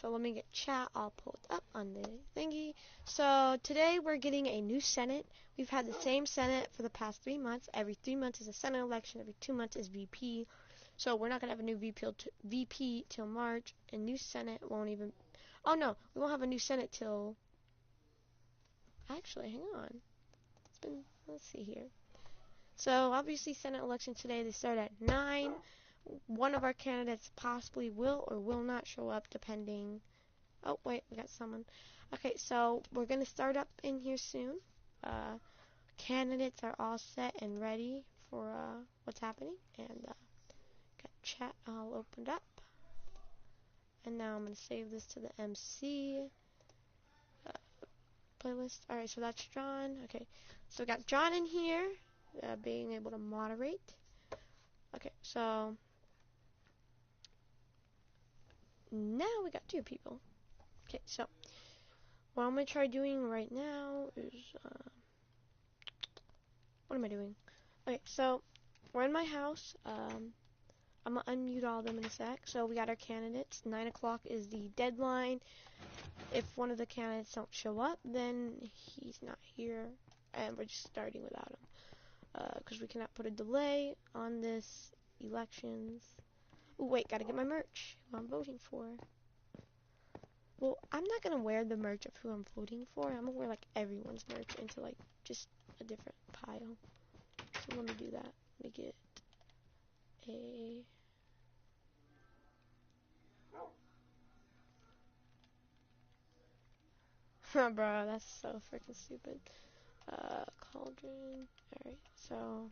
So let me get chat all pulled up on the thingy. So today we're getting a new Senate. We've had the same Senate for the past 3 months. Every 3 months is a Senate election. Every 2 months is VP. So we're not going to have a new VP till March. And new Senate won't even... Oh no, we won't have a new Senate till... Actually, hang on. It's been... Let's see here. So obviously Senate election today, they start at 9. One of our candidates possibly will or will not show up depending... Oh, wait, we got someone. Okay, so we're going to start up in here soon. Candidates are all set and ready for what's happening. And got chat all opened up. And now I'm going to save this to the MC playlist. Alright, so that's John. Okay, so we got John in here being able to moderate. Okay, so now we got 2 people. Okay, so what I'm going to try doing right now is, what am I doing? Okay, so we're in my house. I'm going to unmute all of them in a sec. So we got our candidates. 9 o'clock is the deadline. If one of the candidates don't show up, then he's not here, and we're just starting without him. Because we cannot put a delay on this elections. Ooh, wait, gotta get my merch, who I'm voting for. Well, I'm not gonna wear the merch of who I'm voting for. I'm gonna wear like everyone's merch into like just a different pile. So let me do that. Let me get a... Bro, that's so freaking stupid. Cauldron. Alright, so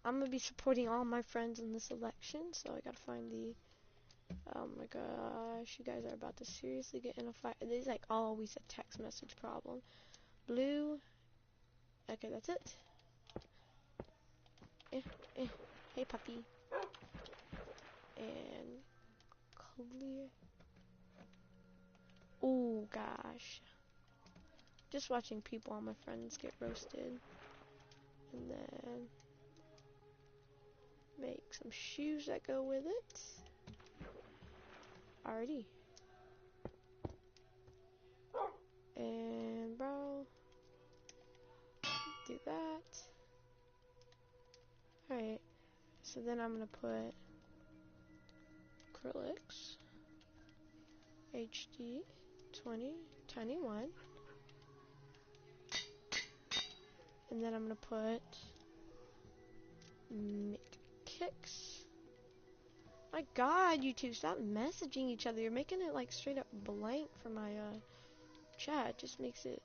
I'm gonna be supporting all my friends in this election, so I gotta find the... Oh my gosh, you guys are about to seriously get in a fight. This is like always a text message problem. Blue. Okay, that's it. Hey, puppy. And clear. Oh gosh. Just watching people, all my friends get roasted. And then make some shoes that go with it. Alrighty. And bro, do that. Alright. So then I'm gonna put acrylics. HD 2021. And then I'm gonna put kicks. My god, you two, stop messaging each other. You're making it like straight up blank for my chat. It just makes it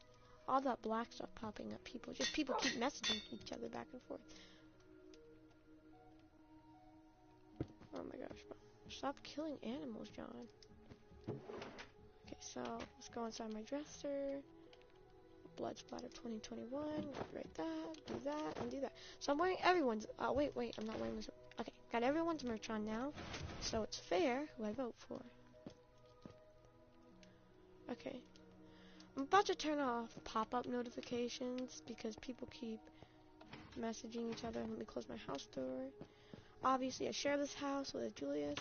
all that black stuff popping up. People keep messaging each other back and forth. Oh my gosh, stop killing animals, John. Okay, so let's go inside my dresser. Blood splatter 2021. Write that, do that, and do that. So I'm wearing everyone's. Wait, I'm not wearing this. Okay, got everyone's merch on now, so it's fair who I vote for. Okay, I'm about to turn off pop-up notifications because people keep messaging each other. Let me close my house door. Obviously, I share this house with Julius.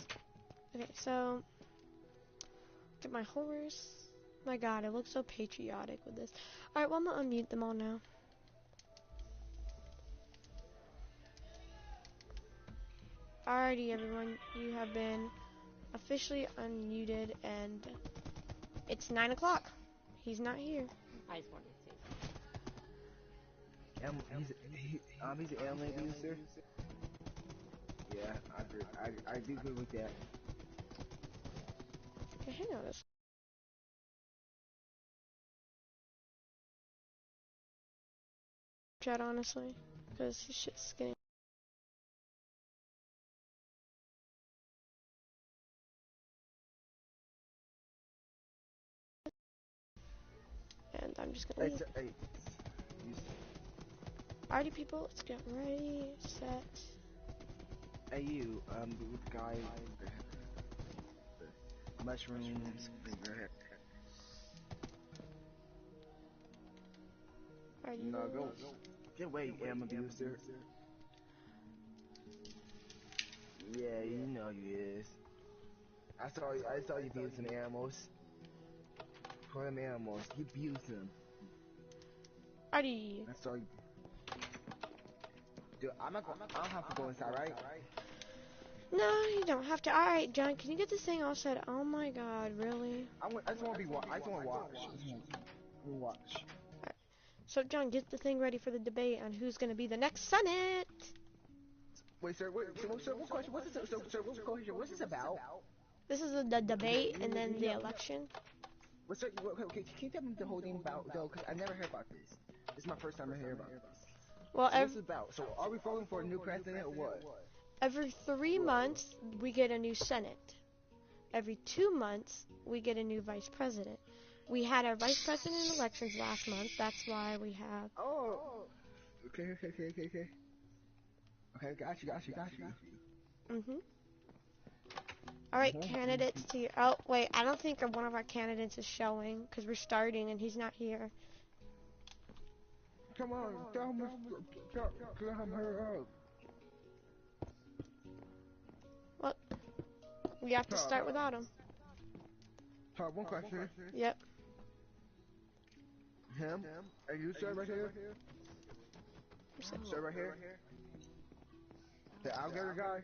Okay, so get my horse. My god, I look so patriotic with this. Alright, well, I'm gonna unmute them all now. Alrighty, everyone, you have been officially unmuted, and it's 9 o'clock. He's not here. I just wanted to say He's an anime user. Yeah, I do agree with that. Okay, hang on. Chat, honestly, because his shit's getting... And I'm just gonna leave. Alrighty, people, let's get ready, set. Hey, you, the guy, the mushrooms, no, go, get away, ammo abuser. Yeah, you know you is. I saw you doing some animals. call him animals. You abuse them. Alrighty. That's all. Dude, I don't have to go inside, right? No, you don't have to. Alright, John, can you get this thing all set? Oh my god, really? I just want to be I just want to watch. I just want to watch. So, John, get the thing ready for the debate on who's going to be the next Senate. Wait, sir. Wait, sir. What question? What's this? Sir, what's this about? This is the debate and then the election. Well, sir, okay, can you tell me the whole thing about though? Because I never heard about this. This is my first time I hear about this. Well, So what's it about? So are we voting for a new president or what? every 3 months, we get a new Senate. Every 2 months, we get a new vice president. We had our vice president elections last month. That's why we have... Oh. Okay. Okay, got you. Mm-hmm. Alright, candidates to your... Oh, wait, I don't think one of our candidates is showing, because we're starting and he's not here. Come on, tell him her up. Well, we have to start without him. One question. Yep. Him? Are you sir right here? Sir right here? The alligator guy?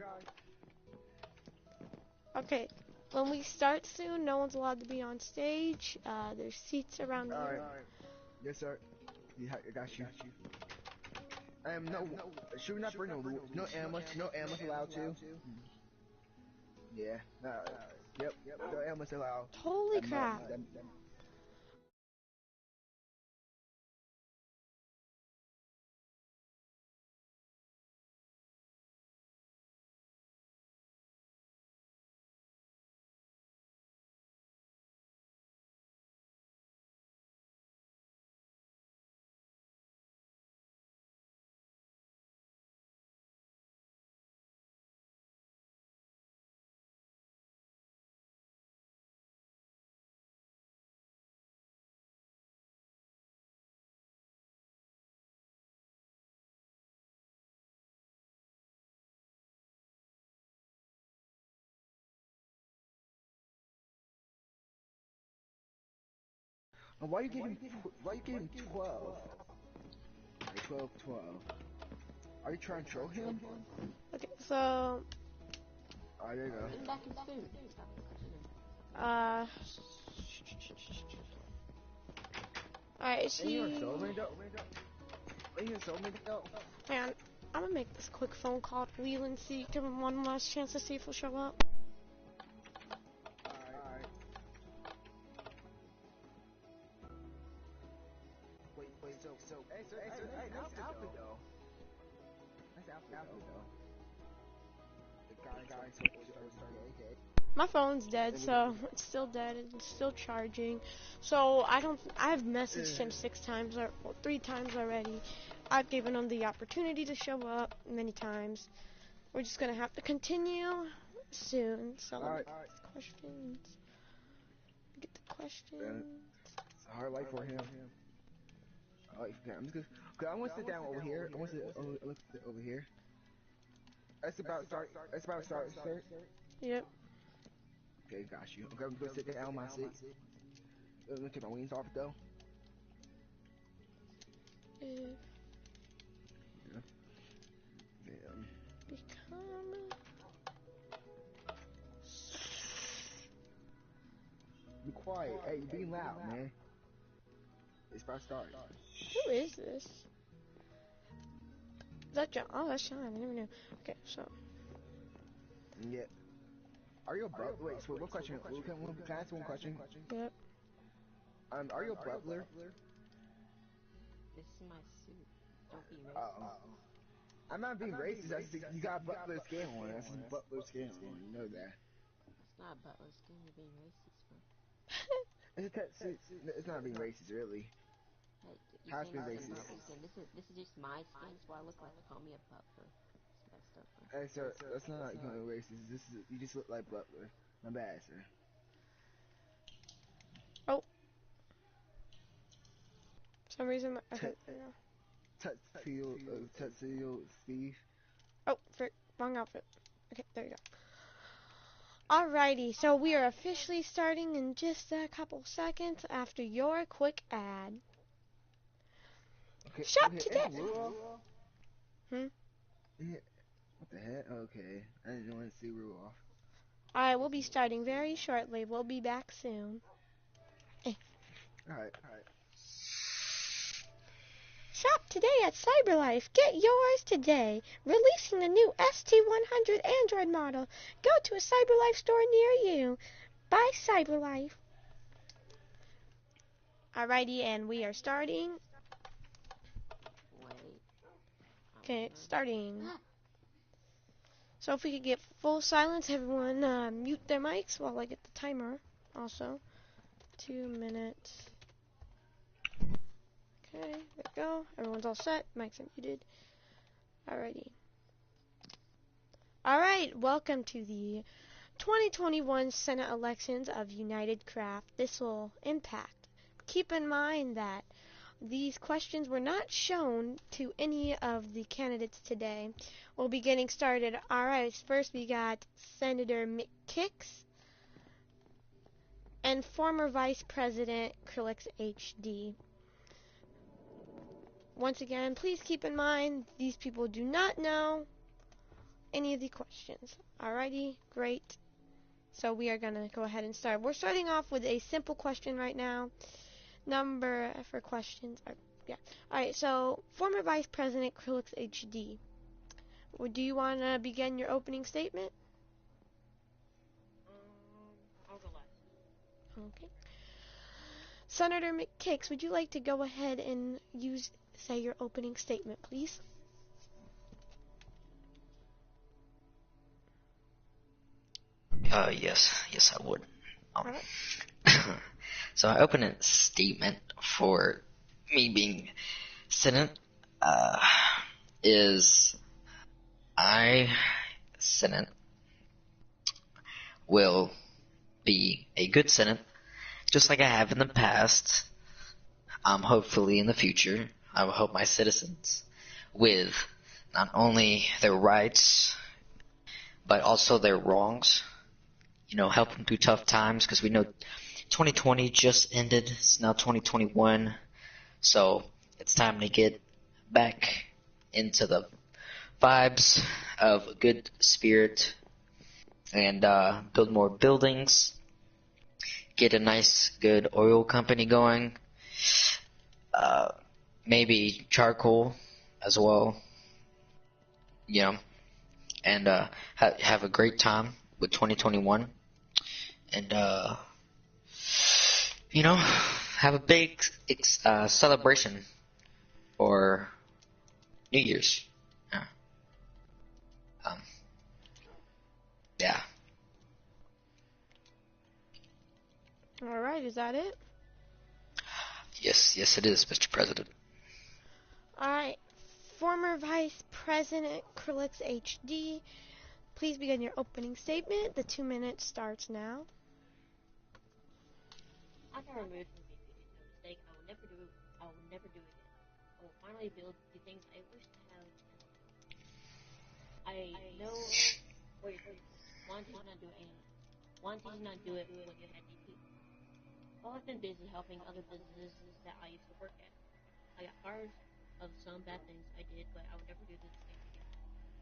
Okay, when we start soon, no one's allowed to be on stage. There's seats around here. Alright. Yes, sir. Yeah, I got you. No, should we not bring no animals allowed to? Yeah, yep, no animals allowed. Holy crap. Why are you getting 12? 12. Are you trying to troll him? Okay, so... Alright, there you go. Get back in food. Stop questioning. Alright, is he... Hang on, I'm gonna make this quick phone call to Leland, see, give him one last chance to see if he'll show up. Alright. Wait, so, hey, nice outfit though. The guy, okay. My phone's dead, so it's still dead. It's still charging. So I've messaged him 3 times already. I've given him the opportunity to show up many times. We're just gonna have to continue soon. So let me get the questions. Get the questions. It's a hard life for him. I'm just gonna. I want to sit down over here. I want to look over here. It's about to start, sir. Yep. Okay, got you. Okay, I'm gonna sit down on my seat. I'm gonna take my wings off though. If Yeah. Damn. become Be quiet. Hey, you're being loud, man. It's about to start. Who is this? Is that John? Oh, that's Sean. I never knew. Okay, so. Yeah. Are you a bubbler? Wait, so what question? Can I ask one question? Yep. Are you a bubbler? This is my suit. Don't be racist. I'm not being racist. That's just, you got butler skin on. That's just butler skin on. You know that. It's not butler skin. You're being racist, bro. It's not being racist, really. Hey, you How's saying being this is racist? butler skin? This is just my skin. That's what I look like. Call me a butler. It's messed up, bro. Hey, sir, that's not going racist. You just look like butler. My bad, sir. Oh. For some reason, okay, Tuxedo Steve. Oh, frick, wrong outfit. Okay, there you go. Alrighty, so we are officially starting in just a couple seconds after your quick ad. Okay, Shop okay, today. is Rue off? Hmm? Yeah, what the heck? Okay, I didn't want to see Rue off. Alright, we'll be starting very shortly. We'll be back soon. Alright. Shop today at CyberLife. Get yours today. Releasing the new ST100 Android model. Go to a CyberLife store near you. By CyberLife. Alrighty, and we are starting. Wait. Okay, it's starting. So if we could get full silence, everyone mute their mics while I get the timer also. 2 minutes. Okay, there we go. Everyone's all set. Mics are muted. Alrighty. Alright, welcome to the 2021 Senate elections of United Craft. This will impact. Keep in mind that these questions were not shown to any of the candidates today. We'll be getting started. Alright, first we got Senator McKix and former Vice President Krillix HD. Once again, please keep in mind these people do not know any of the questions. Alrighty, great. So we are going to go ahead and start. We're starting off with a simple question right now. Number for questions. Alright, so former Vice President Krillix HD. Do you want to begin your opening statement? I'll go last. Okay. Senator McKix, would you like to go ahead and say your opening statement, please? Yes, I would. Alright. So my opening statement for me being Senate is Senate will be a good Senate, just like I have in the past. Hopefully in the future, I will help my citizens with not only their rights, but also their wrongs. Help them through tough times, because we know 2020 just ended. It's now 2021. So it's time to get back into the vibes of a good spirit and build more buildings, get a nice, good oil company going, maybe charcoal as well, and have a great time with 2021. And, have a big celebration for New Year's. Yeah. Alright, is that it? Yes, it is, Mr. President. Alright, former Vice President Krillix HD, please begin your opening statement. The 2 minutes starts now. I got removed from VP. It's a mistake. I will never do it again. I will finally build the things I wish to have. I know where you're coming from. Why did you not do it when you had DP? Well, I've been busy helping other businesses that I used to work at. I got fired of some bad things I did, but I would never do this thing again.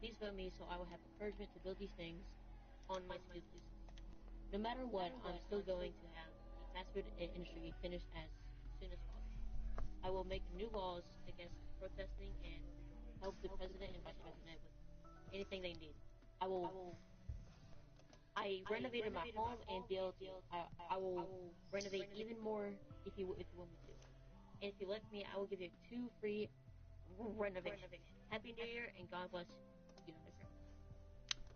Please vote me so I will have encouragement to build these things on my to-do list. No matter what, I'm still going to have the fast food industry finished as soon as possible. I will make new laws against protesting and help the president and vice president with anything they need. I renovated my home and I will renovate even more if you want me to. And if you let me, I will give you 2 free renovations. Happy New Year and God bless you, my friend.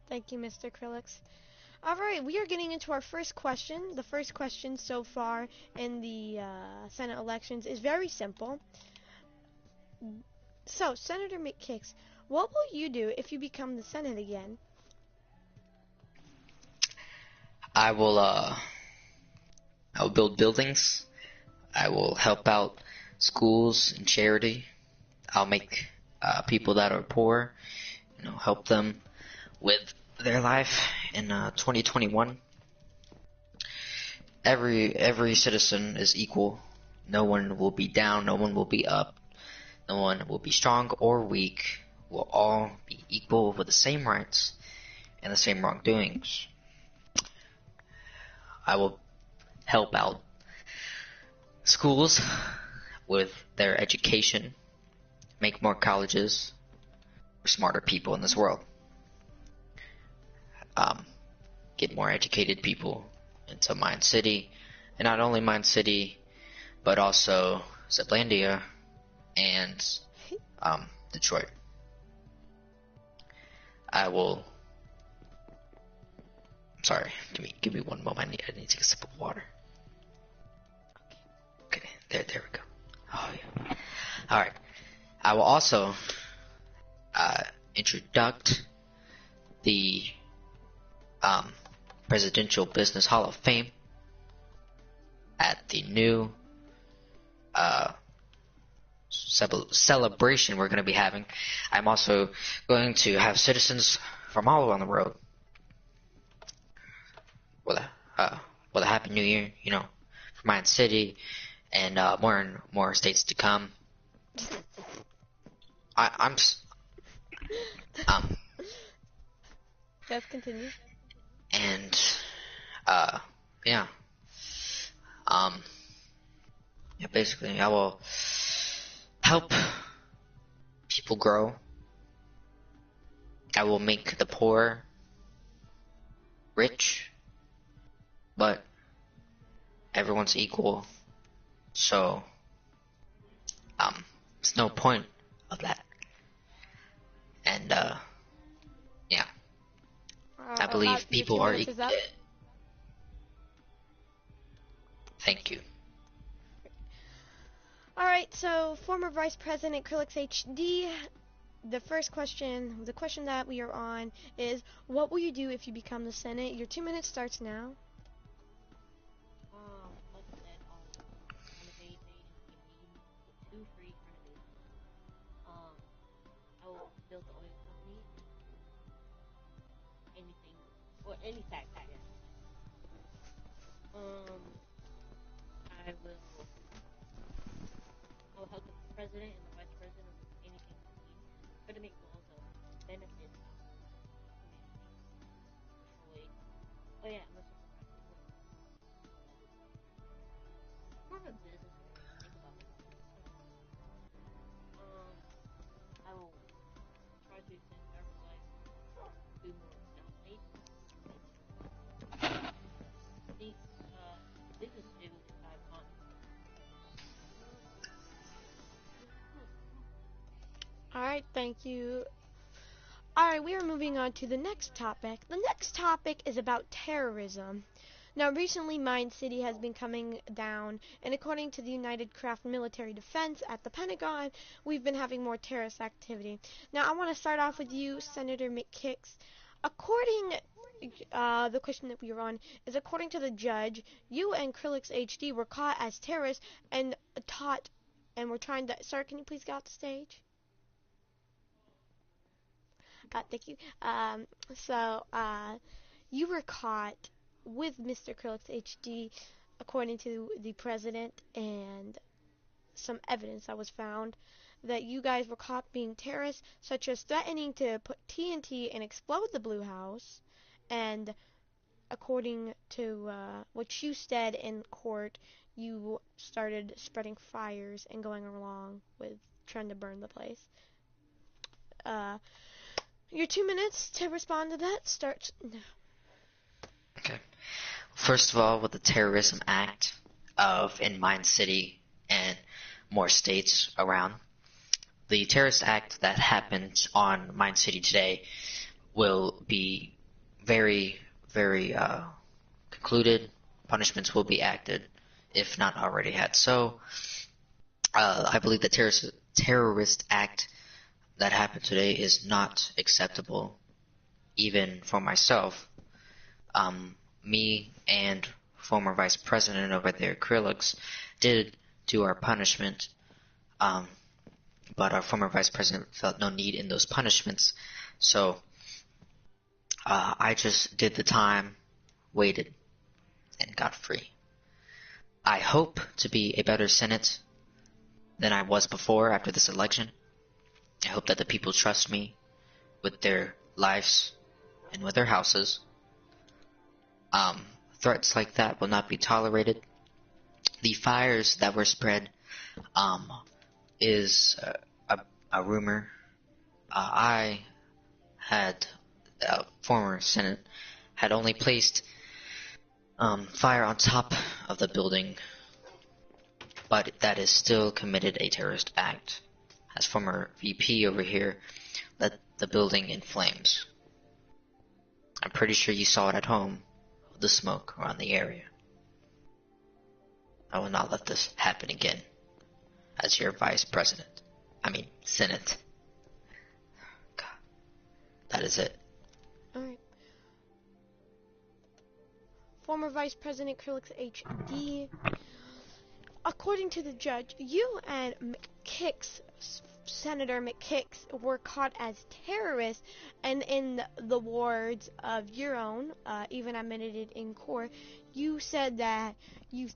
Thank you, Mr. Krillix. Alright, we are getting into our first question. The first question so far in the Senate elections is very simple. So, Senator McKix, what will you do if you become the Senate again? I will build buildings. I will help out schools and charity. I'll make people that are poor, help them with their life in 2021. every citizen is equal. No one will be down, no one will be up, no one will be strong or weak. We'll all be equal with the same rights and the same wrongdoings. I will help out schools with their education, make more colleges for smarter people in this world. Get more educated people into Mind City, and not only Mind City, but also Ziplandia and Detroit. I'm sorry, give me one moment. I need to take a sip of water. Okay, there we go. Oh yeah. All right. I will also introduce the Presidential Business Hall of Fame at the new celebration we're going to be having. I'm also going to have citizens from all around the world with a happy new year, for Mind City and more states to come. Yes, continue. And yeah. Yeah, basically I will help people grow. I will make the poor rich, but everyone's equal. So there's no point of that. And yeah. I believe people are equal. Thank you. Alright, so former Vice President Krillix HD, the question that we are on is, what will you do if you become the Senate? Your 2 minutes starts now. Like I said, renovate two free renovations. I will build the oil company. Anything, or any tax, I guess. I will help the president and the vice president with anything they need, but to make laws that benefit humanity. Oh yeah, I'm also more of a business think about it. I will try to extend driver's life, do more states. Business to do with the economy. Alright, thank you. Alright, we are moving on to the next topic. The next topic is about terrorism. Now, recently, Mind City has been coming down, and according to the United Craft Military Defense at the Pentagon, we've been having more terrorist activity. Now, I want to start off with you, Senator McKix. The question that we were on is, according to the judge, you and Krillix HD were caught as terrorists and were trying to... Sir, can you please get off the stage? Thank you. You were caught with Mr. Krillix HD, according to the president, and some evidence that was found that you guys were caught being terrorists, such as threatening to put TNT and explode the Blue House, and according to what you said in court, you started spreading fires and going along with trying to burn the place. Your 2 minutes to respond to that starts now. Okay. First of all, with the Terrorism Act in Mind City and more states around, the Terrorist Act that happened on Mind City today will be very, very concluded. Punishments will be acted, if not already had so. I believe the Terrorist Act that happened today is not acceptable, even for myself. Me and former Vice President over there, Krillix, did do our punishment, but our former Vice President felt no need in those punishments, so I just did the time, waited, and got free. I hope to be a better Senate than I was before after this election. I hope that the people trust me with their lives and with their houses. Threats like that will not be tolerated. The fires that were spread is a rumor. I had former Senate had only placed fire on top of the building, but that is still committed a terrorist act. As former VP over here let the building in flames. I'm pretty sure you saw it at home, the smoke around the area. I will not let this happen again as your vice president. I mean, Senate. God, that is it. Alright. Former Vice President Krillix HD. According to the judge, you and McKix, Senator McKix, were caught as terrorists, and in the words of your own, even admitted it in court, you said that you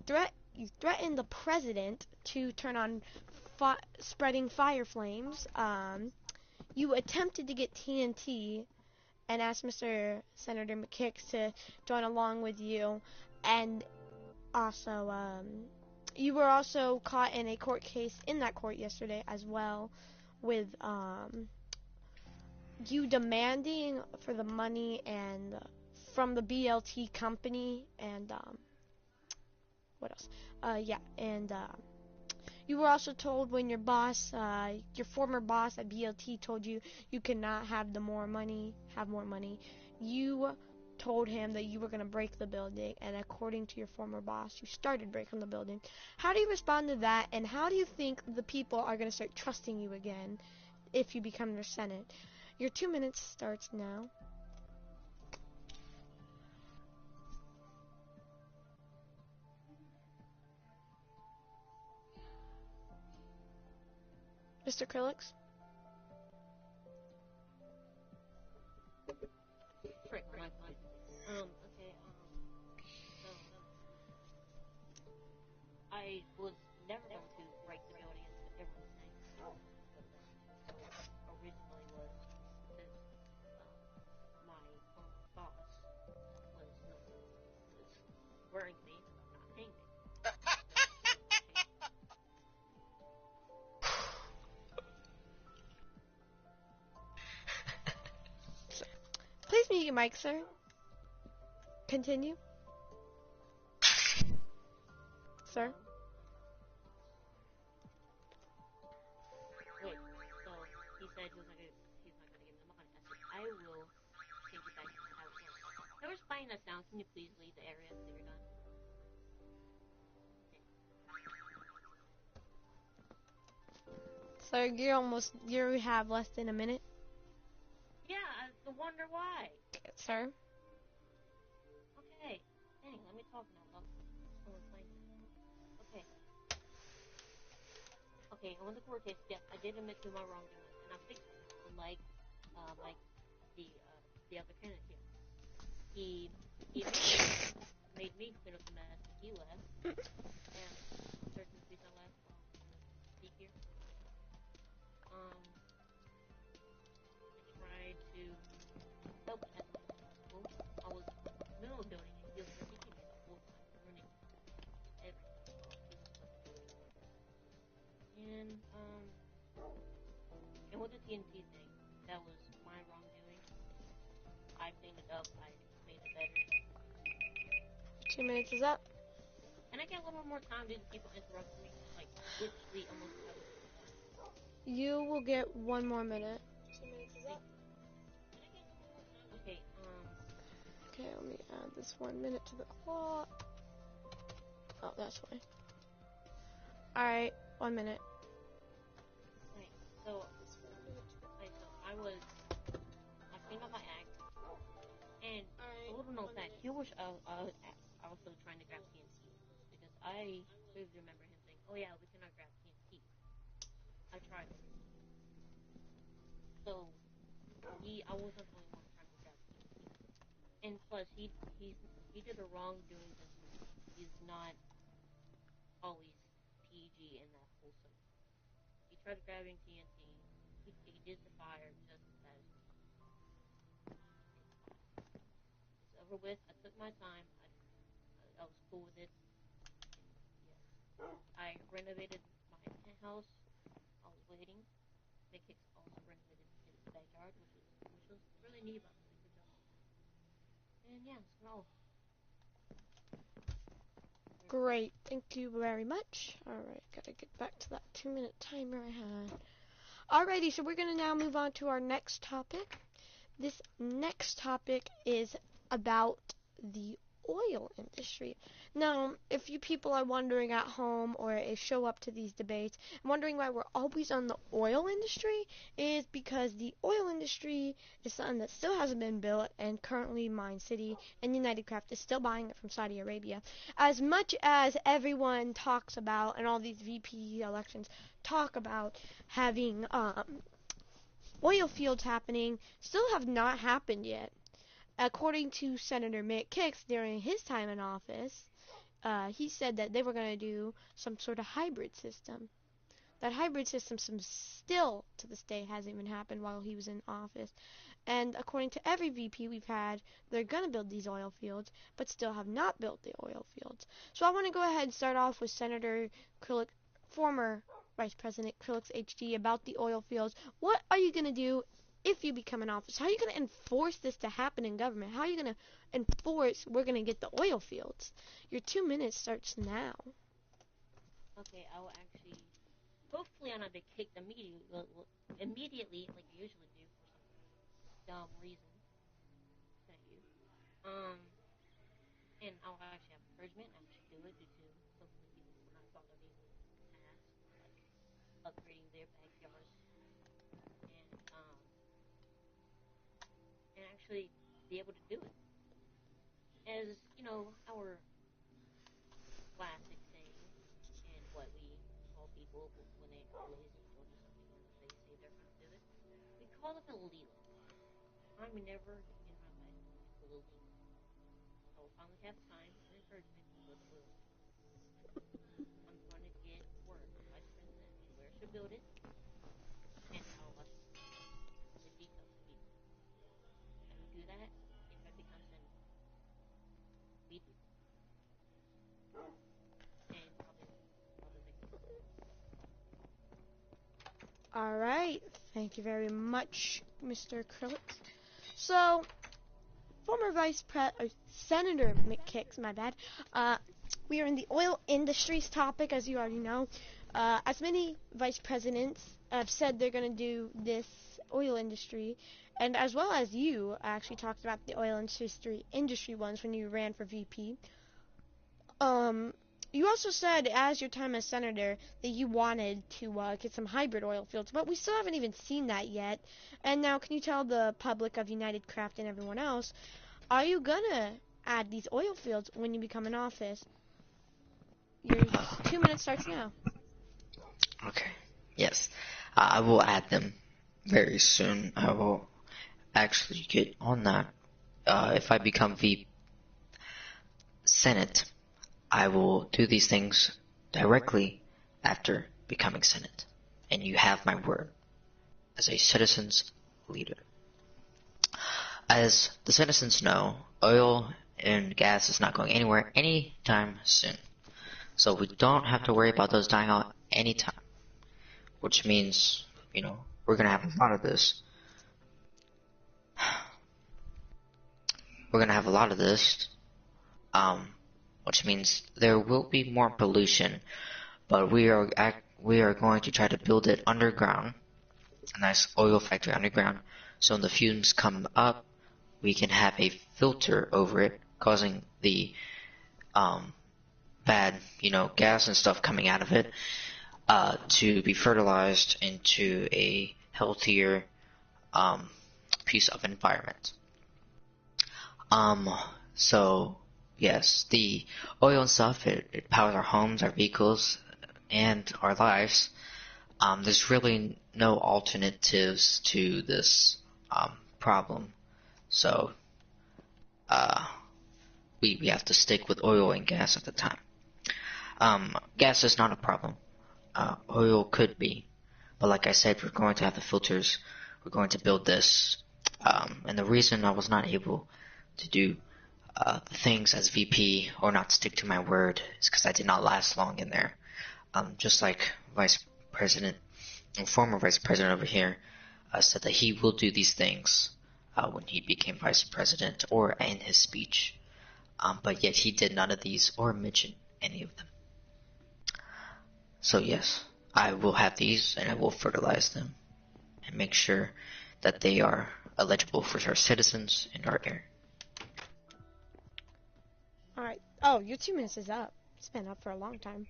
threatened the president to turn on spreading fire flames. You attempted to get TNT and asked Mr. Senator McKix to join along with you, and also, you were also caught in a court case in that court yesterday as well, with you demanding for the money and from the BLT company, and what else? You were also told when your boss, your former boss at BLT, told you you cannot have more money. You told him that you were going to break the building, and according to your former boss, you started breaking the building. How do you respond to that, and how do you think the people are going to start trusting you again if you become their Senate? Your 2 minutes starts now. Mr. Krillix? Frick, my phone. Okay, so, I was never going to break the building as everyone was saying. Originally was that my boss was worrying me about not paying me. Please mute your mic, sir. Continue. Sir? Wait, so he said he's not gonna give me the money. I said, I will take it back to how it was. Whoever's playing that sound, can you please leave the area until you're done? Sir, you have less than a minute. Yeah, I wonder why. Sir? Okay, dang, let me talk now. Someone's playing. Okay, on the court case, yes, I did admit to my wrongdoing, and I fixed it. Unlike, the other candidate here. He made me clean up the mess when he left, and certain reason I left, speak here. I tried to help as much as possible. I was middle of building, and he was critiquing me the whole time, ruining everything. And with the TNT thing, that was my wrongdoing. I cleaned it up, I made it better. 2 minutes is up. And I get a little more time due to people interrupting me, like, literally almost every time. You will get 1 more minute. 2 minutes is up. Okay, Okay, let me add this 1 minute to the clock. Oh, that's why. Alright, 1 minute. so I cleaned up my act, and a little known fact, he was also trying to grab TNT, because I clearly remember him saying, oh yeah, we cannot grab TNT. I tried it. So, I wasn't the only one trying to grab TNT. And plus, he did a wrongdoing against me. He's not TNT in that whole circle. He tried grabbing TNT. He did the fire just as bad as me. It's over with. I took my time. I was cool with it. And yes, I renovated my penthouse. I was waiting. Big Hicks also renovated his backyard, which was really neat about it. Good job. And yeah, so Great, thank you very much. Alright, gotta get back to that 2-minute timer I had. Alrighty, so we're gonna now move on to our next topic. This next topic is about the oil industry. Now, if you people are wondering at home or show up to these debates, wondering why we're always on the oil industry, is because the oil industry is something that still hasn't been built, and currently Mine City and United Craft is still buying it from Saudi Arabia. As much as everyone talks about, and all these VP elections talk about having oil fields happening, still have not happened yet. According to Senator Mick Hicks, during his time in office, he said that they were going to do some sort of hybrid system. That hybrid system still, to this day, hasn't even happened while he was in office. And according to every VP we've had, they're going to build these oil fields, but still have not built the oil fields. So I want to go ahead and start off with Senator Krlik, former Vice President Krillix HD, about the oil fields. What are you going to do if you become in office? How are you going to enforce this to happen in government? How are you going to enforce we're going to get the oil fields? Your 2 minutes starts now. okay, I will actually. Hopefully, I'm not be kicked immediately, like you usually do, for some dumb reason. Thank you. And I'll actually have encouragement. I should do it due to hopefully people will not bother me with tasks like upgrading their backyards and actually be able to do it. As you know, our classic saying and what we call people when they are lazy or do something and they say they're going to do it, we call it the Leela. I'm never in my life going to do the Leela. I will finally have time and encouragement to build the oil. I'm going to get word from the Vice President on where I should build it and how I should build it. The details to people. I will do that if I become senator. We do. And probably next year. Alright, thank you very much, Mr. Krillix. So, former Senator Mick Hicks, my bad. We are in the oil industries topic, as you already know. As many vice presidents have said they're going to do this oil industry, and as well as you actually talked about the oil industry once when you ran for VP. You also said, as your time as senator, that you wanted to get some hybrid oil fields, but we still haven't even seen that yet. And now, can you tell the public of United Craft and everyone else, are you gonna add these oil fields when you become in office? Your 2 minutes starts now. Okay. Yes. I will add them very soon. I will actually get on that. If I become Senate, I will do these things directly after becoming Senate. And you have my word as a citizen's leader. As the citizens know, oil and gas is not going anywhere anytime soon. So we don't have to worry about those dying out anytime. Which means, we're going to have a lot of this. We're going to have a lot of this. Which means there will be more pollution, but we are going to try to build it underground, a nice oil factory underground, so when the fumes come up, we can have a filter over it, causing the bad, gas and stuff coming out of it to be fertilized into a healthier piece of environment. So yes, the oil and stuff, it powers our homes, our vehicles, and our lives. There's really no alternatives to this problem. So we have to stick with oil and gas at the time. Gas is not a problem. oil could be. But like I said, we're going to have the filters. We're going to build this. And the reason I was not able to do the things as VP or not stick to my word is because I did not last long in there. Just like Vice President and former Vice President over here said that he will do these things when he became Vice President or in his speech. But yet he did none of these or mention any of them. So yes, I will have these and I will fertilize them and make sure that they are eligible for our citizens in our area. Alright. Oh, your 2 minutes is up. It's been up for a long time.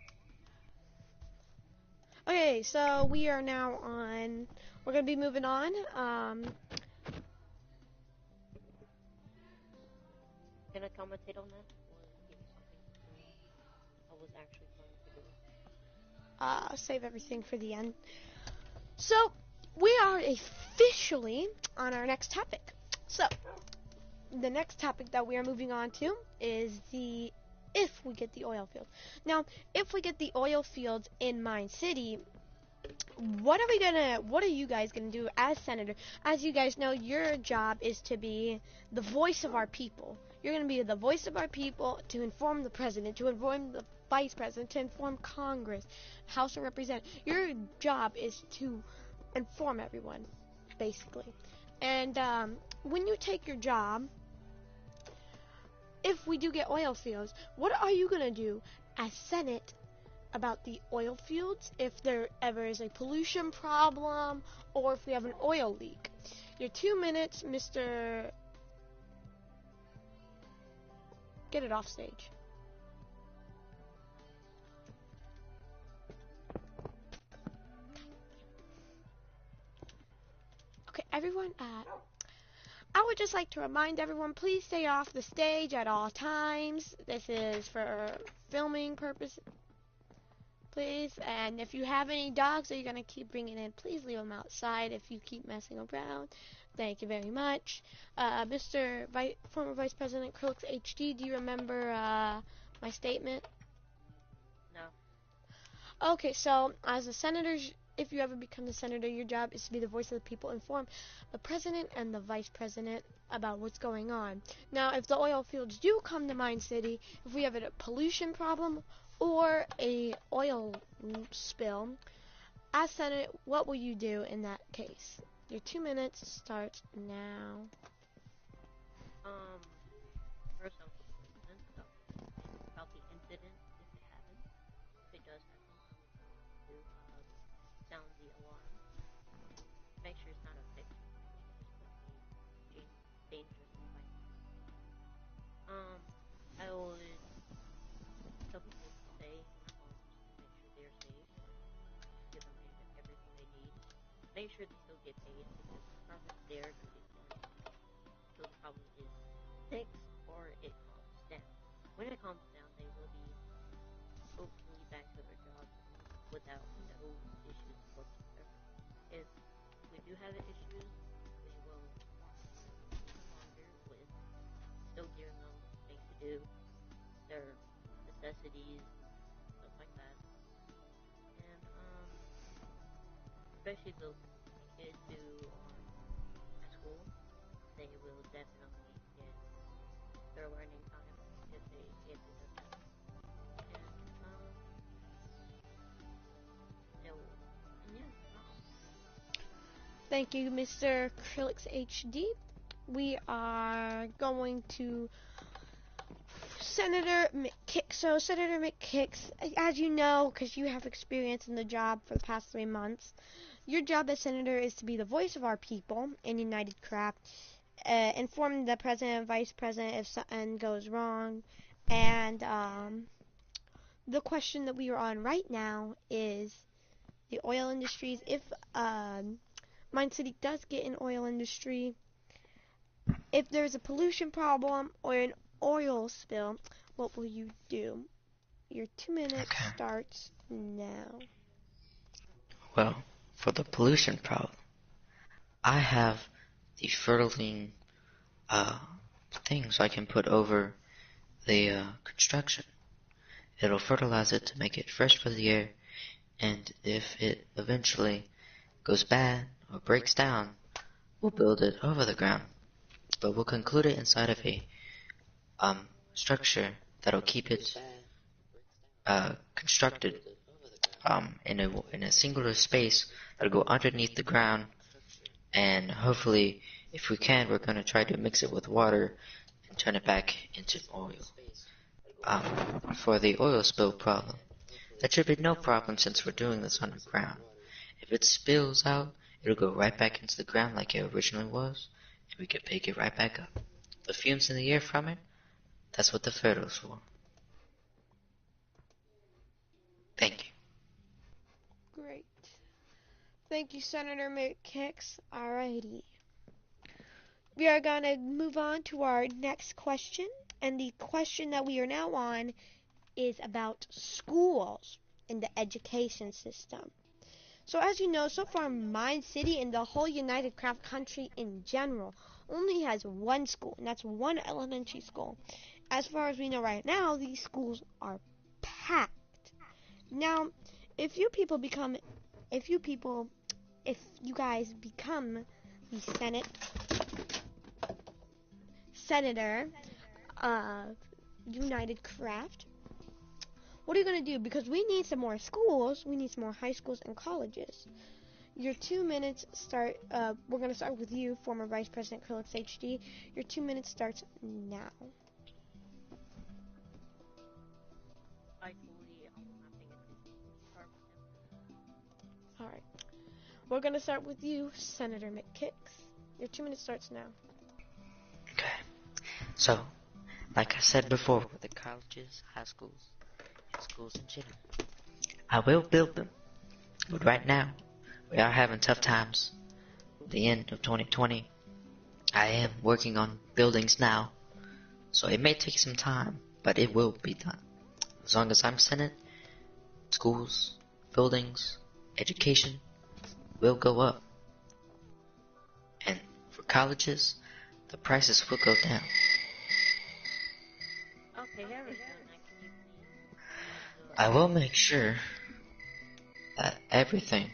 Okay, so we are now on... We're going to be moving on. Can I commentate on that? Or give something I was actually planning to do? Save everything for the end. So, we are officially on our next topic. So, the next topic that we are moving on to is if we get the oil fields. Now, if we get the oil fields in Mine City, what are you guys gonna do as senator? As you guys know, your job is to be the voice of our people. You're gonna be the voice of our people to inform the president, to inform the vice president, to inform Congress, House of Representatives. Your job is to inform everyone, basically. And when you take your job, if we do get oil fields, what are you gonna do as Senate about the oil fields if there ever is a pollution problem or if we have an oil leak? Your 2 minutes, Mr. Get it off stage. Okay, everyone, I would just like to remind everyone, please stay off the stage at all times. This is for filming purposes. Please, and if you have any dogs that you're going to keep bringing in, please leave them outside if you keep messing around. Thank you very much. Mr. Former Vice President Krillix HD, do you remember my statement? No. Okay, so as a senator, if you ever become the senator, your job is to be the voice of the people, inform the president and the vice president about what's going on. Now, if the oil fields do come to Mine City, if we have a pollution problem or a oil spill, as Senate, what will you do in that case? Your 2 minutes starts now. First I'll about the incident if it happens. If it does happen, I would sound the alarm. Make sure it's not a fixed dangerous device. I would tell people to stay in their homes, make sure they're safe, give them everything they need. Make sure they still get paid because the problem's there to get done. So the problem is fixed or it calms down. When it calms down, they will be hopefully back to their jobs without no issues whatsoever. If we do have issues, we will longer with still giving them things to do, their necessities, stuff like that. And especially the kids who are at school, they will definitely get their learning time if they get to do that. And yeah. Thank you, Mr. Krillix HD. We are going to Senator McKix. So, Senator McKix, as you know, because you have experience in the job for the past 3 months, your job as senator is to be the voice of our people in United Craft, inform the president and vice president if something goes wrong, and the question that we are on right now is the oil industries. If Mine City does get an oil industry, if there's a pollution problem or an oil spill, what will you do? Your 2 minutes starts now. Well, for the pollution problem, I have the fertilizer things I can put over the construction. It'll fertilize it to make it fresh for the air, and if it eventually goes bad or breaks down, we'll build it over the ground. But we'll conclude it inside of a structure that'll keep it constructed in a singular space that'll go underneath the ground, and hopefully, if we can, we're going to try to mix it with water and turn it back into oil. For the oil spill problem, that should be no problem since we're doing this underground. If it spills out, it'll go right back into the ground like it originally was, and we can pick it right back up. The fumes in the air from it, that's what the filter's for. Thank you. Great. Thank you, Senator McKix. Alrighty. We are going to move on to our next question. And the question that we are now on is about schools in the education system. So as you know, so far Mine City and the whole United Craft country in general only has one school, and that's one elementary school. As far as we know right now, these schools are packed. Now, if you guys become the senator of United Craft, what are you going to do? Because we need some more schools, we need some more high schools and colleges. Your 2 minutes start, we're going to start with you, former Vice President Krillix HD. Your 2 minutes starts now. Alright. We're going to start with you, Senator McKix. Your 2 minutes starts now. Okay. So, like I said before, with the colleges, high schools, and schools in general, I will build them. But right now, we are having tough times. At the end of 2020, I am working on buildings now. So it may take some time, but it will be done. As long as I'm Senate, schools, buildings, education will go up. And for colleges, the prices will go down. Okay, Harrison, I will make sure that everything,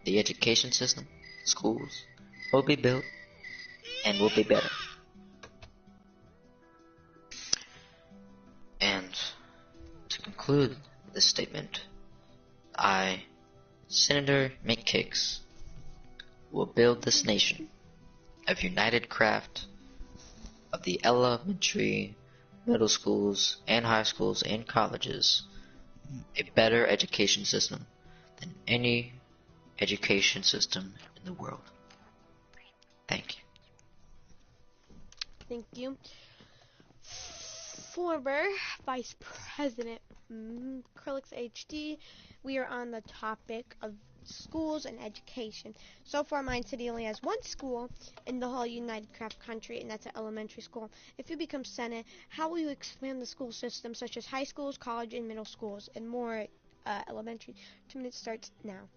the education system, schools, will be built and will be better. And to conclude this statement, I, Senator McKix, will build this nation of United Craft of the elementary, middle schools, and high schools and colleges a better education system than any education system in the world. Thank you. Thank you. Former Vice President Krillix HD, we are on the topic of schools and education. So far, Mine City only has one school in the whole United Craft country, and that's an elementary school. If you become Senate, how will you expand the school system, such as high schools, college, and middle schools, and more elementary? 2 minutes starts now.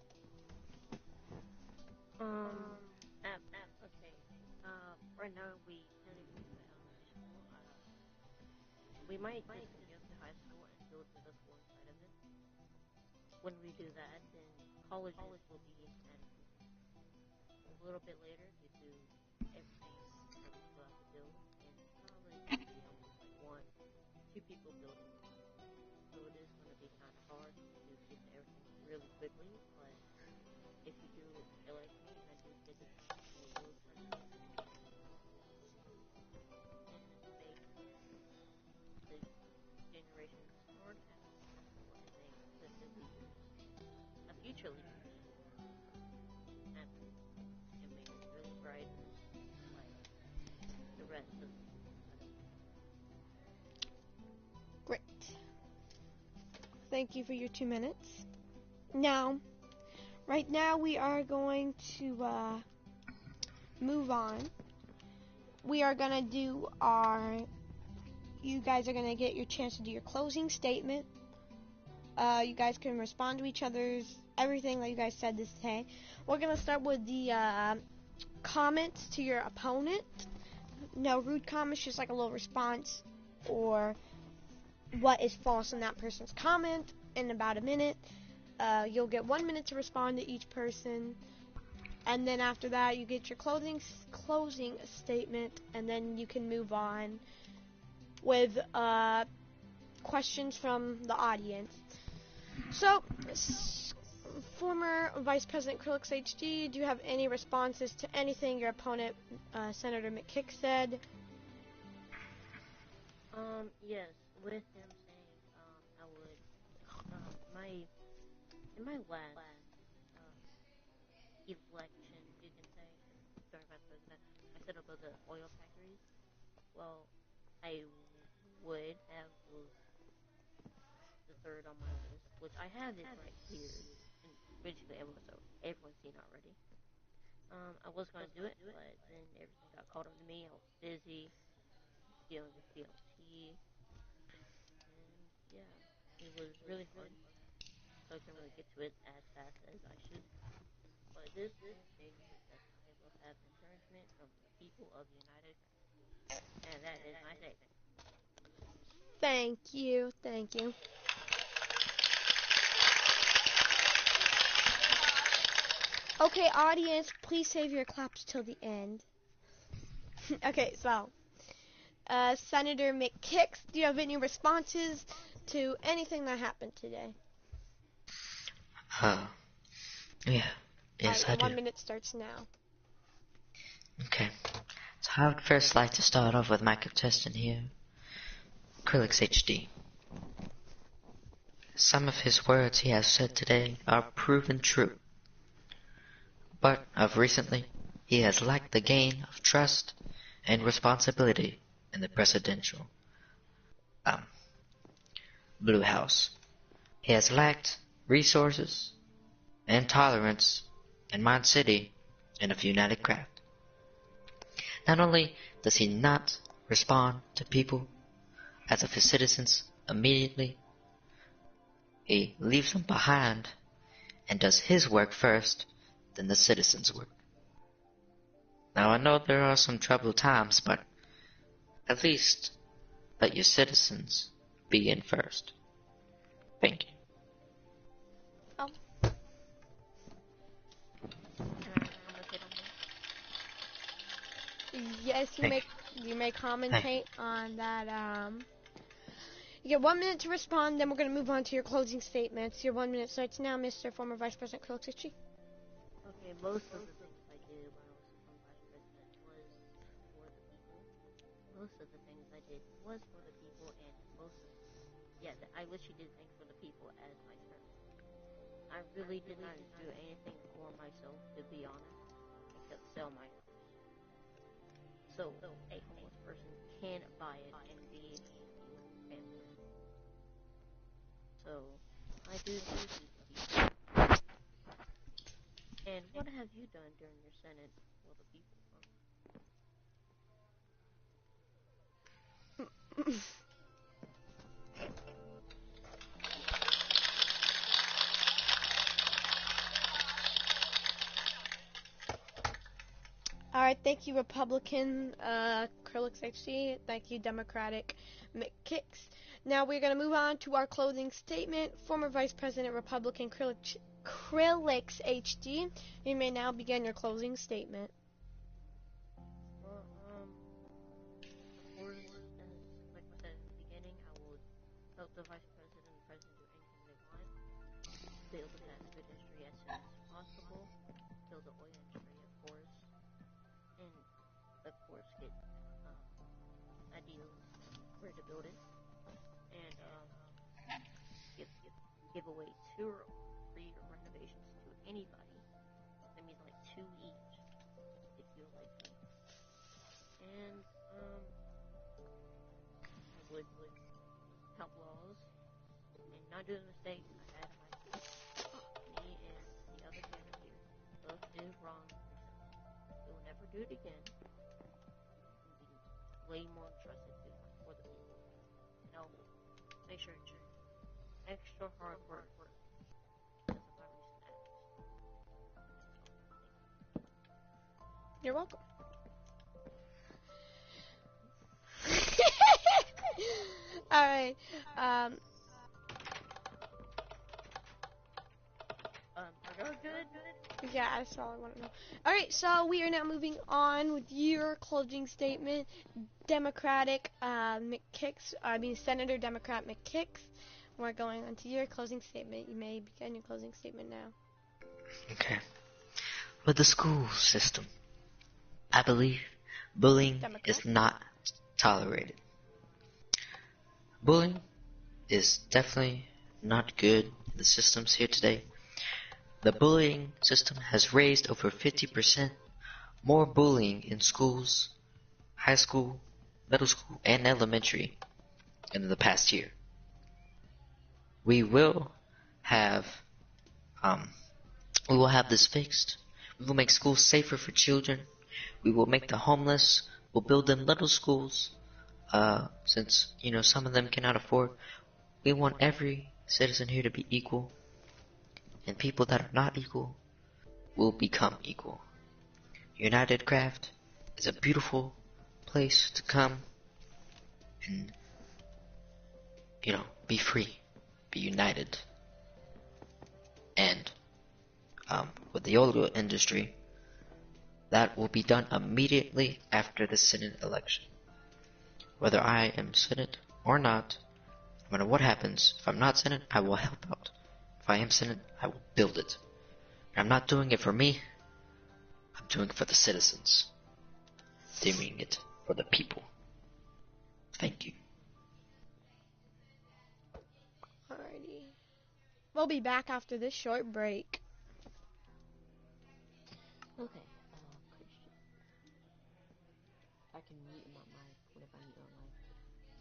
Okay. Right now we kind of do the elementary school. We might continue to high school and build the school inside of it. When we do that, then colleges will be added a little bit later due to everything that we still have to build, and probably be almost like 1, 2 people building. So it is going to be kind of hard to get everything really quickly, but if you do elect me and I do get this, we'll build and make the generation smart and make the leaders, future leaders, happy and make it really bright like the rest of the Great. Thank you for your 2 minutes. Now, right now we are going to move on. We are going to do you guys are going to get your chance to do your closing statement. You guys can respond to each other's everything that you guys said this day. We're going to start with the comments to your opponent. No rude comments, just like a little response or what is false in that person's comment in about a minute. You'll get 1 minute to respond to each person, and then after that, you get your closing statement, and then you can move on with questions from the audience. So, former Vice President Krillix HD, do you have any responses to anything your opponent, Senator McKick, said? Yes, with him saying, I would, in my last, election, you can say, during Vice President, I set up the oil factories. Well, I would have the third on my list, which I have it right here, and basically everyone's seen already. I was gonna do it, but then everything got called on to me. I was busy dealing with BLT, and yeah, it was really hard, so I couldn't really get to it as fast as I should. But this is because I will have encouragement from the people of the United States, and that is my statement. Thank you, thank you. Okay, audience, please save your claps till the end. Okay, so, Senator McKick, do you have any responses to anything that happened today? Yeah. Yes, I do. 1 minute starts now. Okay. So I would first like to start off with my contestant here, Krillix HD. Some of his words he has said today are proven true. But of recently, he has lacked the gain of trust and responsibility in the presidential Blue House. He has lacked resources and tolerance in Mind City and of United Craft. Not only does he not respond to people as of his citizens immediately, he leaves them behind and does his work first, then the citizens' work. Now I know there are some troubled times, but at least let your citizens begin first. Thank you. Oh. Yes, you may commentate on that. You get 1 minute to respond, then we're going to move on to your closing statements. Your 1 minute starts now, Mr. Former Vice President Krillix HD. Okay, most of the things I did when I was Vice President was for the people. Most of the things I did was for the people, and I wish he did things for the people as Vice President. I really did not do anything for myself, to be honest, except sell my house. So a homeless person can buy it and be family. So I do things for people. And what have you done during your Senate for the people? Alright, thank you, Republican Krillix HD. Thank you, Democratic McKicks. Now we're going to move on to our closing statement. Former Vice President Republican Krillix HD, you may now begin your closing statement. Well, of course, like I said at the beginning, I would help the Vice President and the President do anything they want. Build the fast food industry as soon as possible. Build the oil industry, of course. And, of course, get ideas where to build it. And give away 2 free renovations to anybody. That means like 2 each, if you like me. And I would help laws and not do the mistakes I had in my past. Me and the other candidate here both did wrong recently. We will never do it again. And be way more trusted for the people. And I'll make sure to extra hard work because of my recent acts. You're welcome. Alright, good? Yeah, that's all I want to know. All right, so we are now moving on with your closing statement. Democratic Senator Democrat McKicks. We're going on to your closing statement. You may begin your closing statement now. Okay. With the school system, I believe bullying Democrat. is not tolerated. Bullying is definitely not good in the systems here today. The bullying system has raised over 50% more bullying in schools, high school, middle school, and elementary in the past year. We will have this fixed. We will make schools safer for children. We will make the homeless. We'll build them little schools. Since some of them cannot afford. We want every citizen here to be equal, and people that are not equal will become equal. United Craft is a beautiful place to come and be free, be united. And with the oil industry, that will be done immediately after the Senate election. Whether I am Senate or not, no matter what happens, if I'm not Senate, I will help out. If I am Senate, I will build it. And I'm not doing it for me, I'm doing it for the citizens. Doing it for the people. Thank you. Alrighty. We'll be back after this short break. Okay, Christian. I can mute my mic whenever I mute my mic.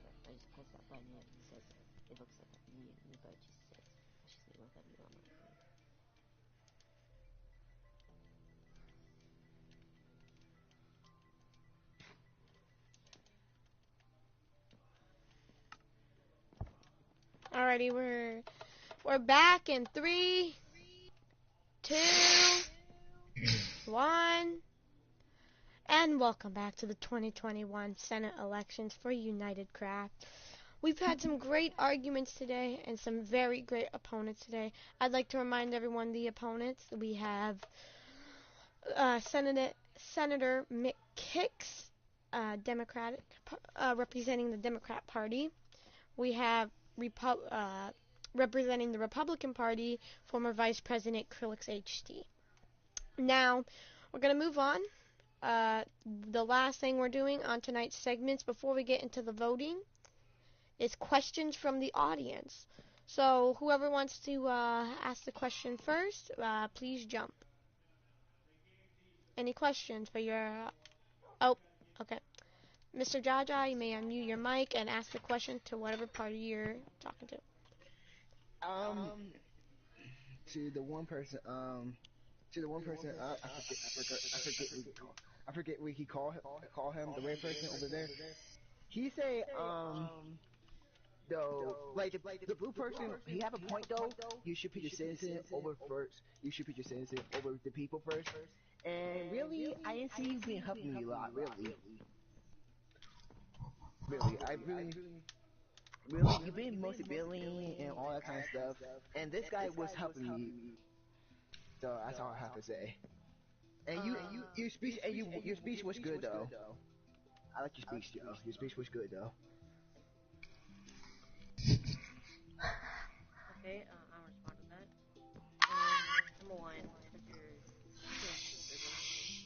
So I just press that button and it says it looks like I mute me, but it just says I just need to let mute my mic. Alrighty, we're back in 3, 2, 1. And welcome back to the 2021 Senate elections for United Craft. We've had some great arguments today and some very great opponents today. I'd like to remind everyone the opponents. We have Senator McKicks, Democratic, representing the Democrat Party. We have representing the Republican Party, former Vice President Krillix HD. Now, we're going to move on. The last thing we're doing on tonight's segments before we get into the voting is questions from the audience. So whoever wants to ask the question first, please jump. Any questions for your... Oh, okay. Mr. Jaja, you may unmute your mic and ask the question to whatever party you're talking to. To the one person, I forget what he call him, the red person over there. He say, though, like the blue person, he have a point though. You should put your citizen over first. You should put your citizen over the people first. And really, I didn't see you being helping me a lot. Really, you've been mostly billing and all that kind of stuff. And this guy was helping me. So that's all I have to say. And your speech was good though. I like your speech, Joe. Your speech was good though. Okay, I'll respond to that. Number one, because you're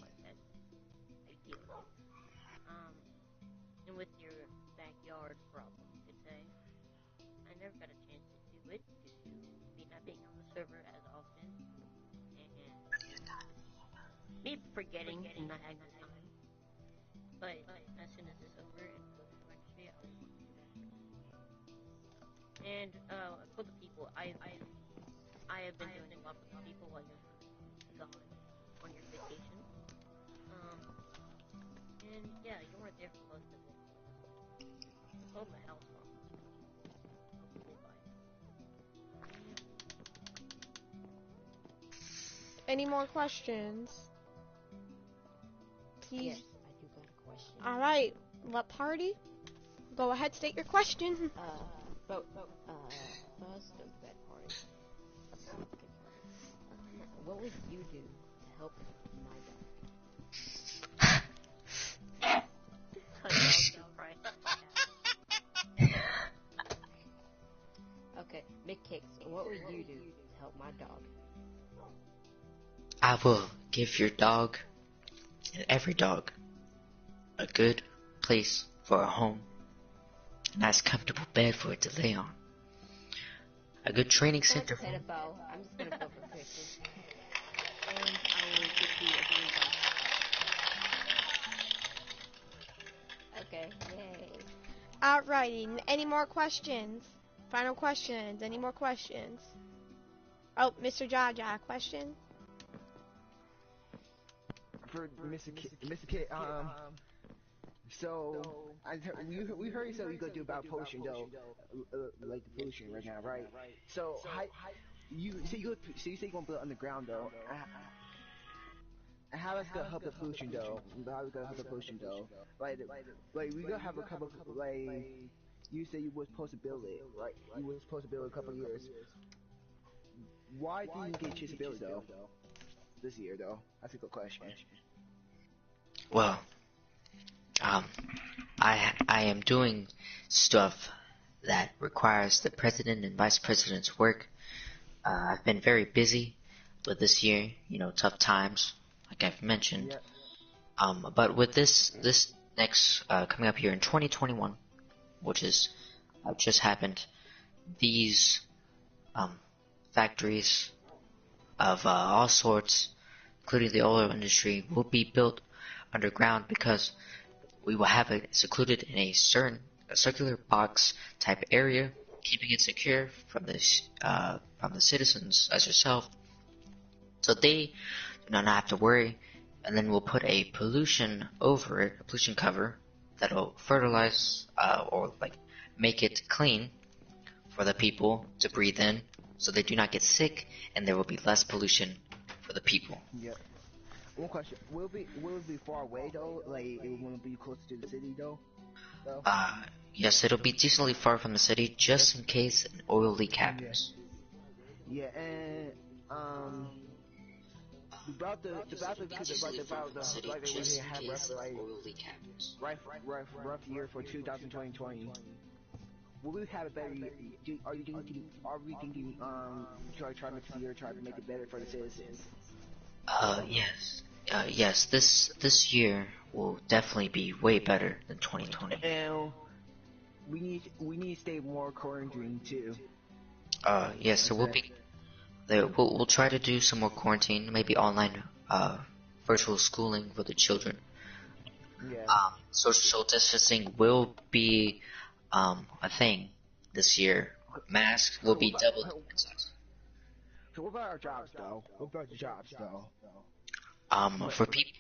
like that ideal. And with your backyard problem, you could say, I never got a chance to do it due to me not being on the server as often, and me forgetting and not having the time. But as soon as it's over and the industry, I will do that. And for the people, I have been doing a lot for the people while you're gone on your vacation. And yeah, you weren't there for most of it. Sold my house for hopefully buy it. Any more questions? Please. Yes, I do got a question. Alright, what party? Go ahead, state your question. First, the red party. Republican Party. What What would you do to help my dog? My dog's crying. Okay, McKix, what would you do to help my dog? I will give your dog, and every dog, a good place for a home, a nice comfortable bed for it to lay on, a good training That's center a pedophile. I'm just gonna go for pictures. And I will give you a green box. Okay, yay. Alrighty. Any more questions? Final questions. Any more questions? Oh, Mr. Jaja, question? For Mr. K, so we heard you said we gonna do about pollution though, like the pollution right now, right? So you say you say you're gonna build underground though. How that's gonna help the pollution though? How is gonna help the pollution though? Like we gonna have a couple of, like you say you was supposed to build it, right? You was supposed to build it a couple of years. Why didn't you get a chance to build it though? This year though, that's a good question. Well, I am doing stuff that requires the president and vice president's work. I've been very busy with this year, tough times, like I've mentioned. Yeah. But with this next coming up here in 2021, which is just happened, these factories of all sorts, including the oil industry, will be built underground because we will have it secluded in a circular box type area, keeping it secure from the citizens as yourself, so they do not have to worry. And then we'll put a pollution over it, a pollution cover that'll fertilize or like make it clean for the people to breathe in, so they do not get sick, and there will be less pollution for the people. Yeah. One question: Will it be far away though? Like it won't be close to the city though? Yes, it'll be decently far from the city, just in case an oil leak happens. Yeah, and about the rough year for 2020. Will we have a better year? Are we thinking try next year, try to make it better for the citizens? Yes. This year will definitely be way better than 2020. And we need to stay more quarantined too. Yes. So we'll try to do some more quarantine, maybe online, virtual schooling for the children. Yeah. Social distancing will be a thing this year. Masks will be doubled in size. So what about our jobs though? What about the jobs though? For people,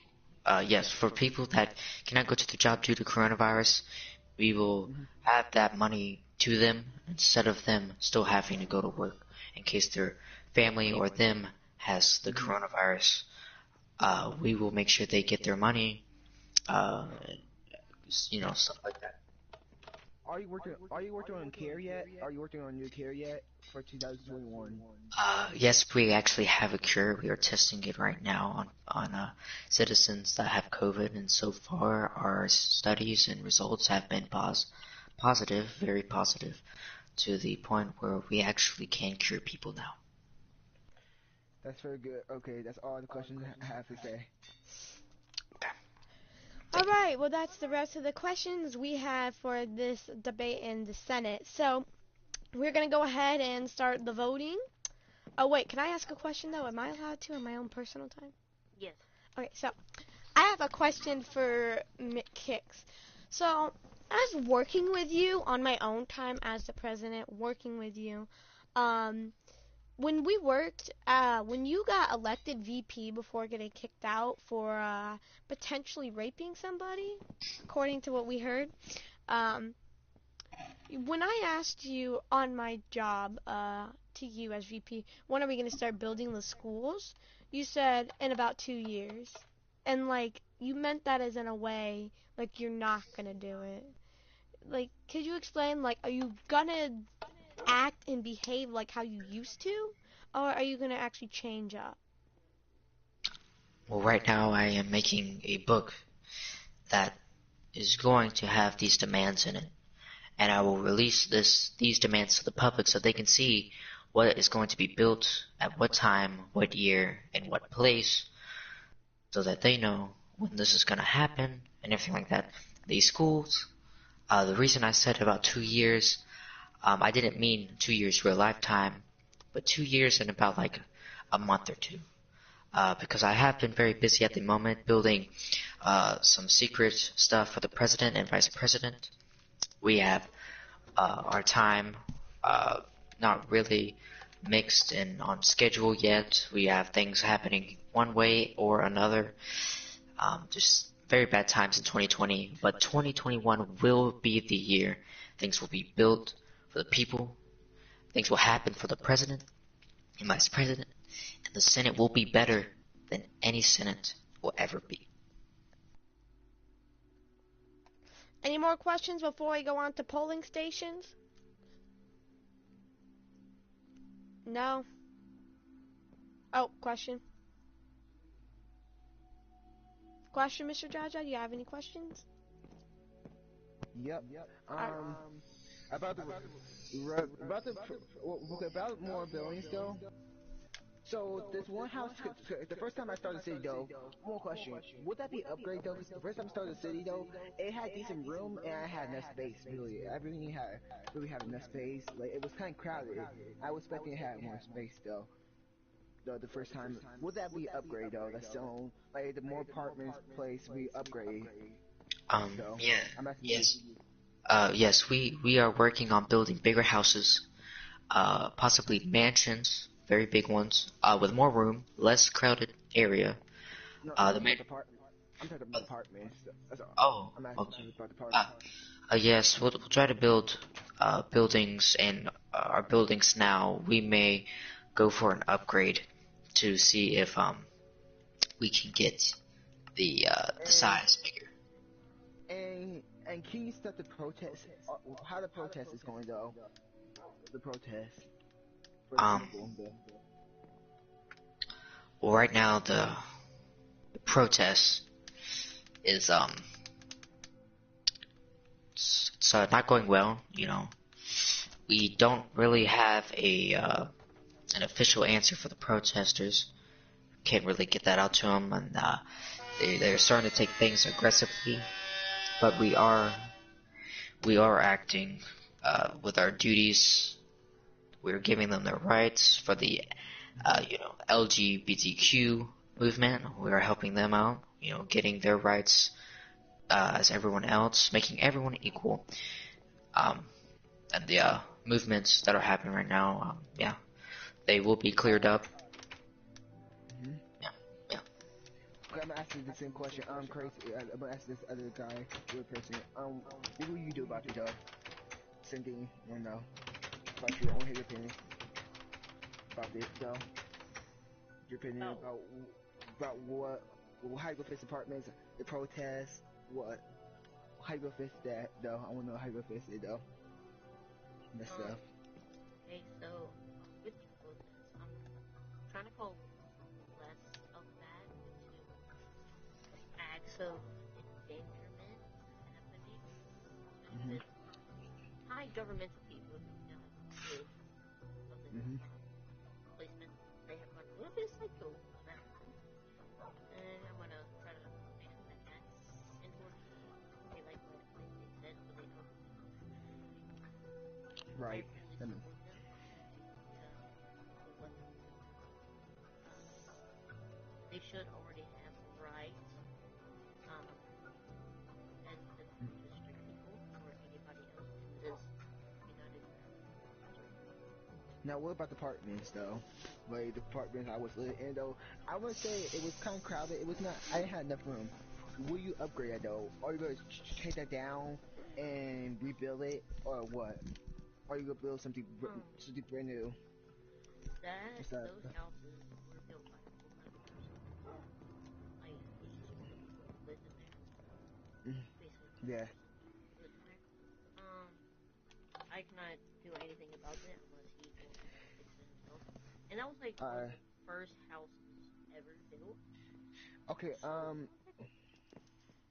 yes, for people that cannot go to the job due to coronavirus, we will have that money to them instead of them still having to go to work in case their family or them has the coronavirus. We will make sure they get their money, stuff like that. Are you working on care yet? Are you working on new care yet for 2021? Yes, we actually have a cure. We are testing it right now on citizens that have COVID, and so far our studies and results have been positive, very positive, to the point where we actually can cure people now. That's very good. Okay, that's all the questions I have to say. Alright, well that's the rest of the questions we have for this debate in the Senate. So, we're going to go ahead and start the voting. Oh wait, can I ask a question though? Am I allowed to in my own personal time? Yes. Okay, so I have a question for McKix. So, as working with you on my own time as the president, working with you, when we worked, when you got elected VP before getting kicked out for potentially raping somebody, according to what we heard, when I asked you on my job, to you as VP, when are we going to start building the schools? You said in about 2 years. And, like, you meant that as in a way, like, you're not going to do it. Like, could you explain, like, are you going to act and behave like how you used to? Or are you going to actually change up? Well, right now I am making a book that is going to have these demands in it, and I will release these demands to the public so they can see what is going to be built at what time, what year, and what place, so that they know when this is going to happen and everything like that. These schools, the reason I said about 2 years, I didn't mean 2 years real lifetime, but 2 years in about like a month or two. Because I have been very busy at the moment building some secret stuff for the president and vice president. We have our time not really mixed and on schedule yet. We have things happening one way or another. Just very bad times in 2020, but 2021 will be the year. Things will be built for the people. Things will happen for the president and vice president, and the Senate will be better than any Senate will ever be. Any more questions before I go on to polling stations? No? Oh, question. Question, Mr. Jaja? Do you have any questions? Yep. About more buildings though. So this one house, the first time I started the city though, more question, would that be upgrade though? 'Cause the first time I started the city though, it had decent room and I had enough space. Really, I really had enough space. Like it was kind of crowded. I was expecting to have more space though. The first time, would that be upgrade though? That's so like the more apartments place we upgrade. So Yeah, I'm asking yes. you. Yes, we are working on building bigger houses, possibly mansions, very big ones, with more room, less crowded area. No, Uh, I'm the talking man, about apartments. I'm talking uh, about apartments. That's all. oh, I'm okay. asking about Uh, apartments. yes, we'll try to build buildings, and our buildings now we may go for an upgrade to see if we can get the And size bigger. and can you start the protest? How the protest is going though? The protest for the Um, people. well, right now the protest is it's not going well. You know, we don't really have a an official answer for the protesters. Can't really get that out to them, and they're starting to take things aggressively. But we are acting with our duties. We're giving them their rights for the LGBTQ movement. We are helping them out. You know, getting their rights as everyone else, making everyone equal. Um, and the movements that are happening right now, yeah, they will be cleared up. Hmm. Yeah, yeah. Okay, I'm gonna ask you the same question. Crazy. I'm gonna ask this other guy, other person. What will you do about it though? Same thing. I don't know. About you. I want to hear your opinion about this though. Your opinion Oh, about what? How you gonna fix apartments? The protests? What? How you gonna fix that though? I wanna know how you gonna fix it though. That um, stuff. okay, so with the protests, I'm trying to call less of that into acts of endangerment happening Mhm. with high governmental people who know with of the Mhm. placement. They have gone a little bit psycho on that one. And I'm gonna try to make some attacks into it. They like what they said, so they know Right. rightfully That makes. support them to let them do. They should already have rights um, as the district people or anybody else in this United District. Now, what about the apartments though? Like the apartments I was living in though, I would say it was kind of crowded. It was not. I didn't have enough room. Will you upgrade that though? Are you gonna take that down and rebuild it, or what? Or you gonna build something Um, something brand new? What's that? those houses were built by full-timers. Like, it's just for the people who lived in there. Mhm. Basically, Yeah. 100% lived in there. Um, I cannot do anything about that unless he goes and fixes it himself. And that was like one of Uh. the first houses ever built. Okay,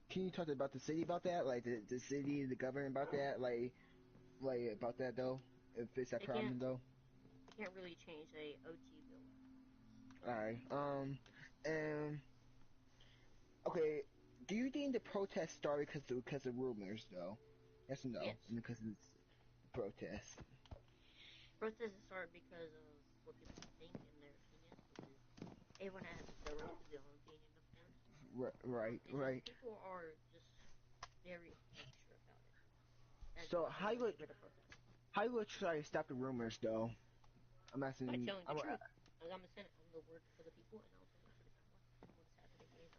can you talk about the city about that? Like the city, the government about that? Like about that though? If it's a They can't problem though? they can't really change a OT bill. Alright. And okay, do you think the protest started because of rumors though? Yes or no? Yes. And because it's protests. Protests start because of what people think and their opinions, which is everyone has the right to their own opinion, of course. Right, And right. people are just very extra about it. That's So why they get rid of protests. how you would try to stop the rumors though? I'm By asking. telling the truth. Like I'm a Senate, I'm the word for the people, and I'll tell the truth on what's happening in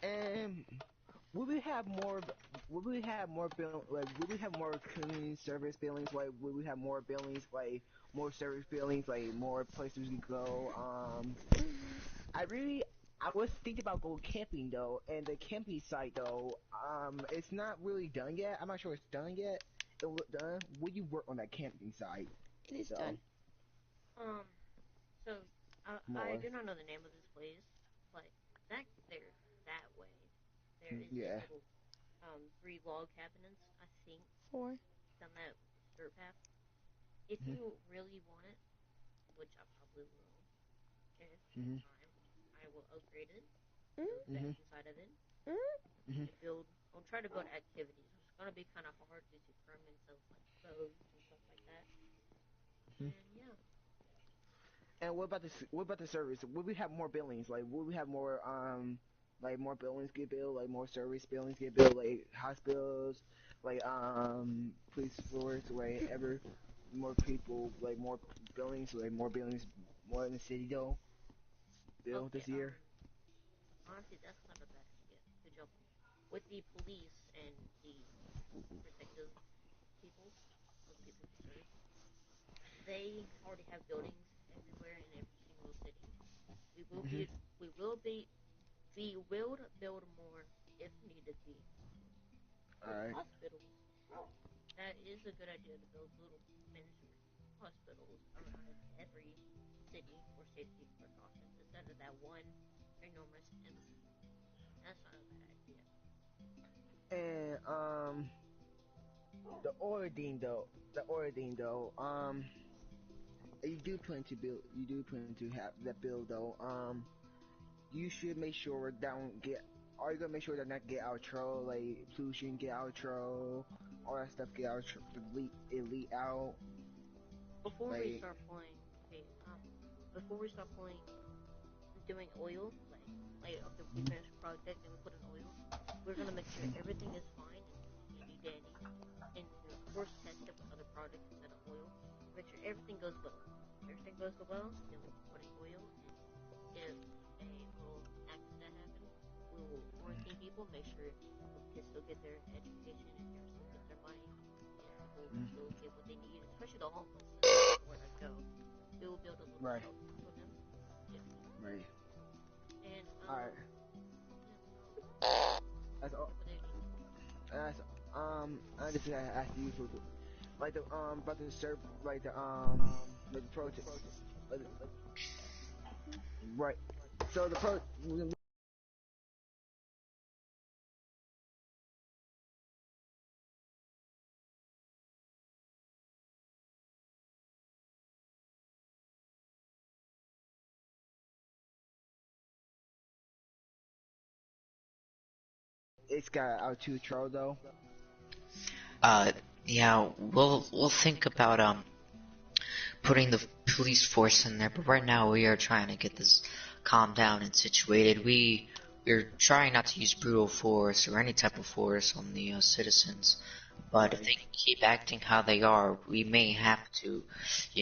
And would we have more? Would we have more like? Would we have more community service buildings? Like, would we have more buildings? Like, more service buildings? Like, more places we go? I really, I was thinking about going camping though, and the camping site though, it's not really done yet. I'm not sure it's done yet. It will look done. Would you work on that camping site? It is though? done. So I More. do not know the name of this place, but back there that way, there is Yeah. this little 3 log cabinets, I think, 4. down that dirt path. If Mhm. you really want it, which I probably will, if Mhm. time, I will upgrade it, Mm, build that Mhm. inside of it, mm. Mhm. and build. I'll try to build activities. It's gonna be kind of hard due to permits of like roads and stuff like that. Mhm. And yeah, And what about what about the service? Would we have more buildings? Like, would we have more like more buildings get built? Like more service buildings get built? Like hospitals, like police force, wherever more people, like more buildings, more in the city though. Built okay. this year. Honestly, that's not a bad idea. Good job. With the police and the protective people, or the people who serve, they already have buildings everywhere in every single city. We will Mhm. be, we will be, we will build more if needed be. All With right. hospitals, that is a good idea to build little miniature hospitals around every city for safety precautions instead of that one enormous embassy. That's not a bad idea. And the ordering though, you do plan to have that build though, you should make sure that don't get, are you gonna make sure that not get out of control, like pollution get out of control, all that stuff get out of control, elite out, Before we like, start playing, okay, before we start playing, doing oil, okay, we finish a project and we put in oil, we're gonna make sure everything is fine and handy dandy, and we of course test it with other products instead of oil. Make sure everything goes well. If everything goes well, then we can put in oil, and if a little accident happens, we will quarantine people, make sure kids still get their education and parents still get their money, and people still get what they need, especially the homeless. That's where to go. We will build a little right, shelter for them. Yeah. right, And all right, that's all. recommendations. That's I just asked you for like the about the serve, like the protest, like, right. So the pro it's got out to control though. Uh, yeah, we'll think about putting the police force in there, but right now we are trying to get this calmed down and situated. We're trying not to use brutal force or any type of force on the citizens, but if they keep acting how they are, we may have to,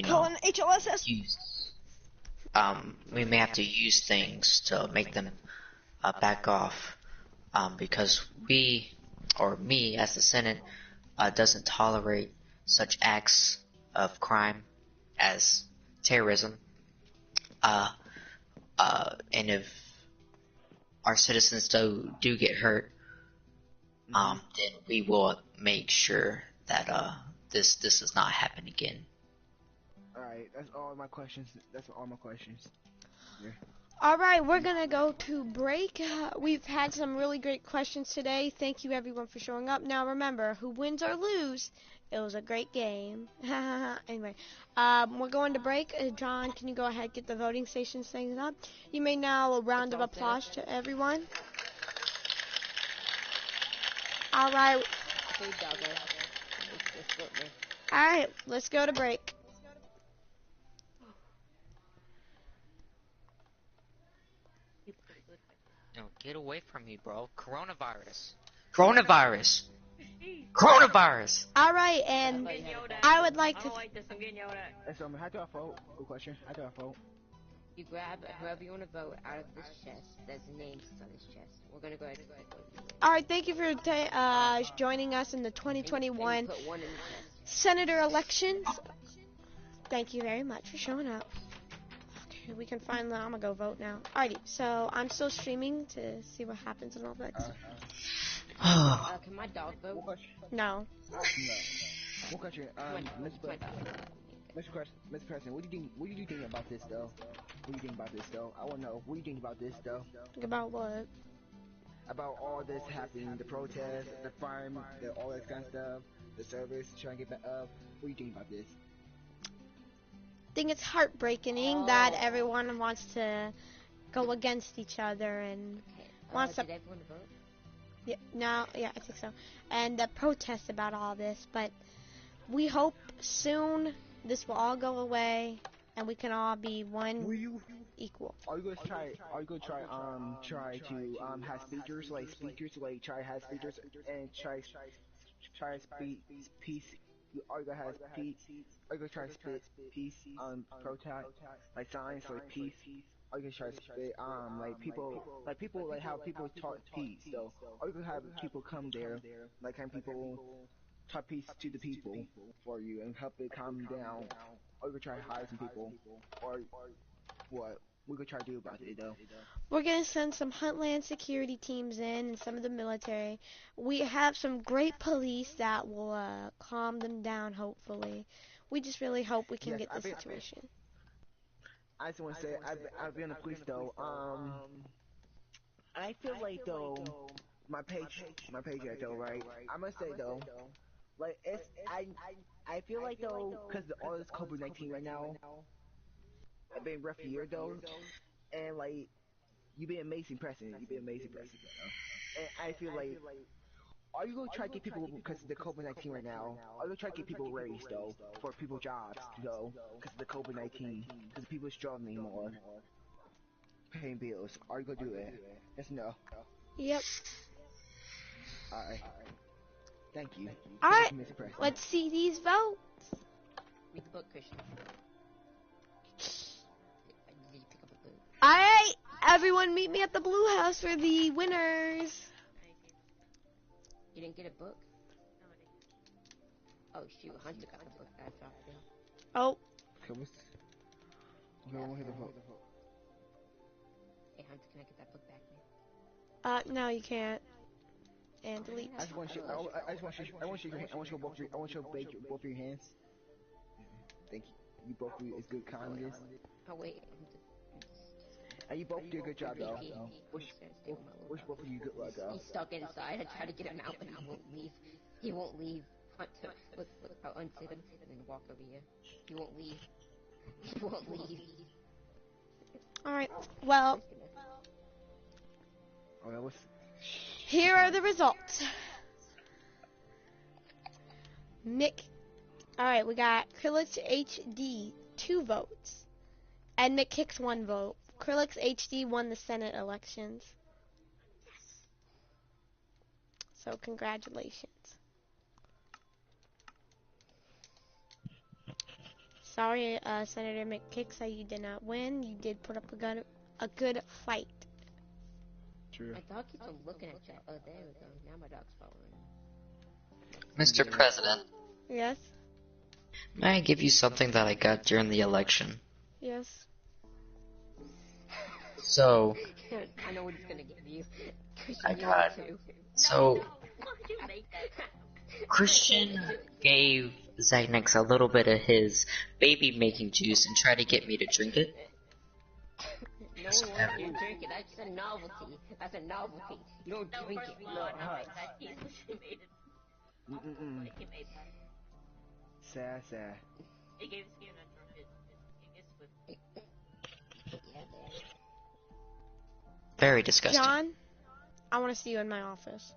Call an HLSS. use we may have to use things to make them back off, because we, or me as the Senate, doesn't tolerate such acts of crime as terrorism. Uh, and if our citizens do get hurt, then we will make sure that this does not happen again. All right, that's all my questions. That's all my questions. Yeah. All right, we're going to go to break. We've had some really great questions today. Thank you, everyone, for showing up. Now, remember, who wins or lose, it was a great game. Anyway, we're going to break. John, can you go ahead and get the voting station things up? You may now a round of applause to everyone. All right. All right, let's go to break. No, get away from me, bro. Coronavirus. Coronavirus. Coronavirus. All right, and I would like to. Hey, so how do I vote? Good question. How do I vote? You grab whoever you want to vote out of this chest. There's names on this chest. We're gonna go ahead and vote. All right, thank you for joining us in the 2021 And put one in the chest. Senator elections. Thank you very much for showing up. Okay, we can finally. I'm gonna go vote now. Alrighty, so I'm still streaming to see what happens and all that. Can my dog vote? Good question. No. No. Good question. Mr. President, what do you think about this though? What do you think about this though? I want to know. What do you think about this though? Think about what? About all this happening, the protests, the farm, all that kind of stuff, the service trying to get back up. What do you think about this? I think it's heartbreaking that everyone wants to go against each other and wants to. Did everyone vote? Yeah, no, yeah, I think so. And the protests about all this, but we hope soon this will all go away and we can all be one equal. Are you gonna try to have speakers like try have speakers and try speak peace? Are you gonna have peace? Are you gonna try to spit peace protest like signs like peace? Are you gonna try to spit like how people talk peace? So are you gonna have people come there like kind of people talk peace to the people for you and help it calm down? Or you gonna try to hire some people or what? We're gonna try to do about it though. We're going to send some Huntland security teams in and some of the military. We have some great police that will calm them down, hopefully. We just really hope we can get this situation. I just want to say, I've been on the police though. I feel like though, my paycheck though, right? I must say though, like I feel like though, cause of all this COVID-19 right now, I've been rough year though, and like. You've been amazing president. And I feel like, are you gonna try to get people because of the COVID-19 right now? Are you gonna try to get people raised though for people jobs though because of the COVID-19? Because people are struggling more, paying bills. Are you gonna do it? Yes, no. Yep. All right. Thank you. All right. Mr. President. Let's see these votes. Read the book, Christian. Did you pick up a book? All right. Everyone meet me at the Blue House for the winners. You didn't get a book? Oh shoot, Hunter got the book that I dropped in. Oh. Okay, we'll hit the vote. Hey Hunter, can I get that book back, man? No, you can't. And delete. I just want to show both your hands. Thank you. You both do it's good kindness. Oh wait. And you both did a good job though. Wish both of you good luck though. He's stuck inside. I try to get him out, but he won't leave. He won't leave. Hunter, look, I'll unsit him and then walk over here. He won't leave. He won't leave. Alright, well, here are the results. Alright, we got Krillix HD 2 votes. And Mick Hicks 1 vote. Krillix HD won the Senate elections. So congratulations. Sorry, Senator McKicks, that you did not win. You did put up a good fight. True. My dog keeps on looking at chat. Oh, there we go. Now my dog's following. Mr. President, Yes? may I give you something that I got during the election? Yes. So, I know what he's gonna give you. I got- so, Christian gave Xanax a little bit of his baby making juice and tried to get me to drink it. No, Yes, one wants you to drink it. That's a novelty. That's a novelty. You don't No, drink first it. of all, no, he made it. Mm-mm. He made that. Sad, sad. It gave skin a drunk it gets with. Yeah, man. very disgusting. John, I want to see you in my office.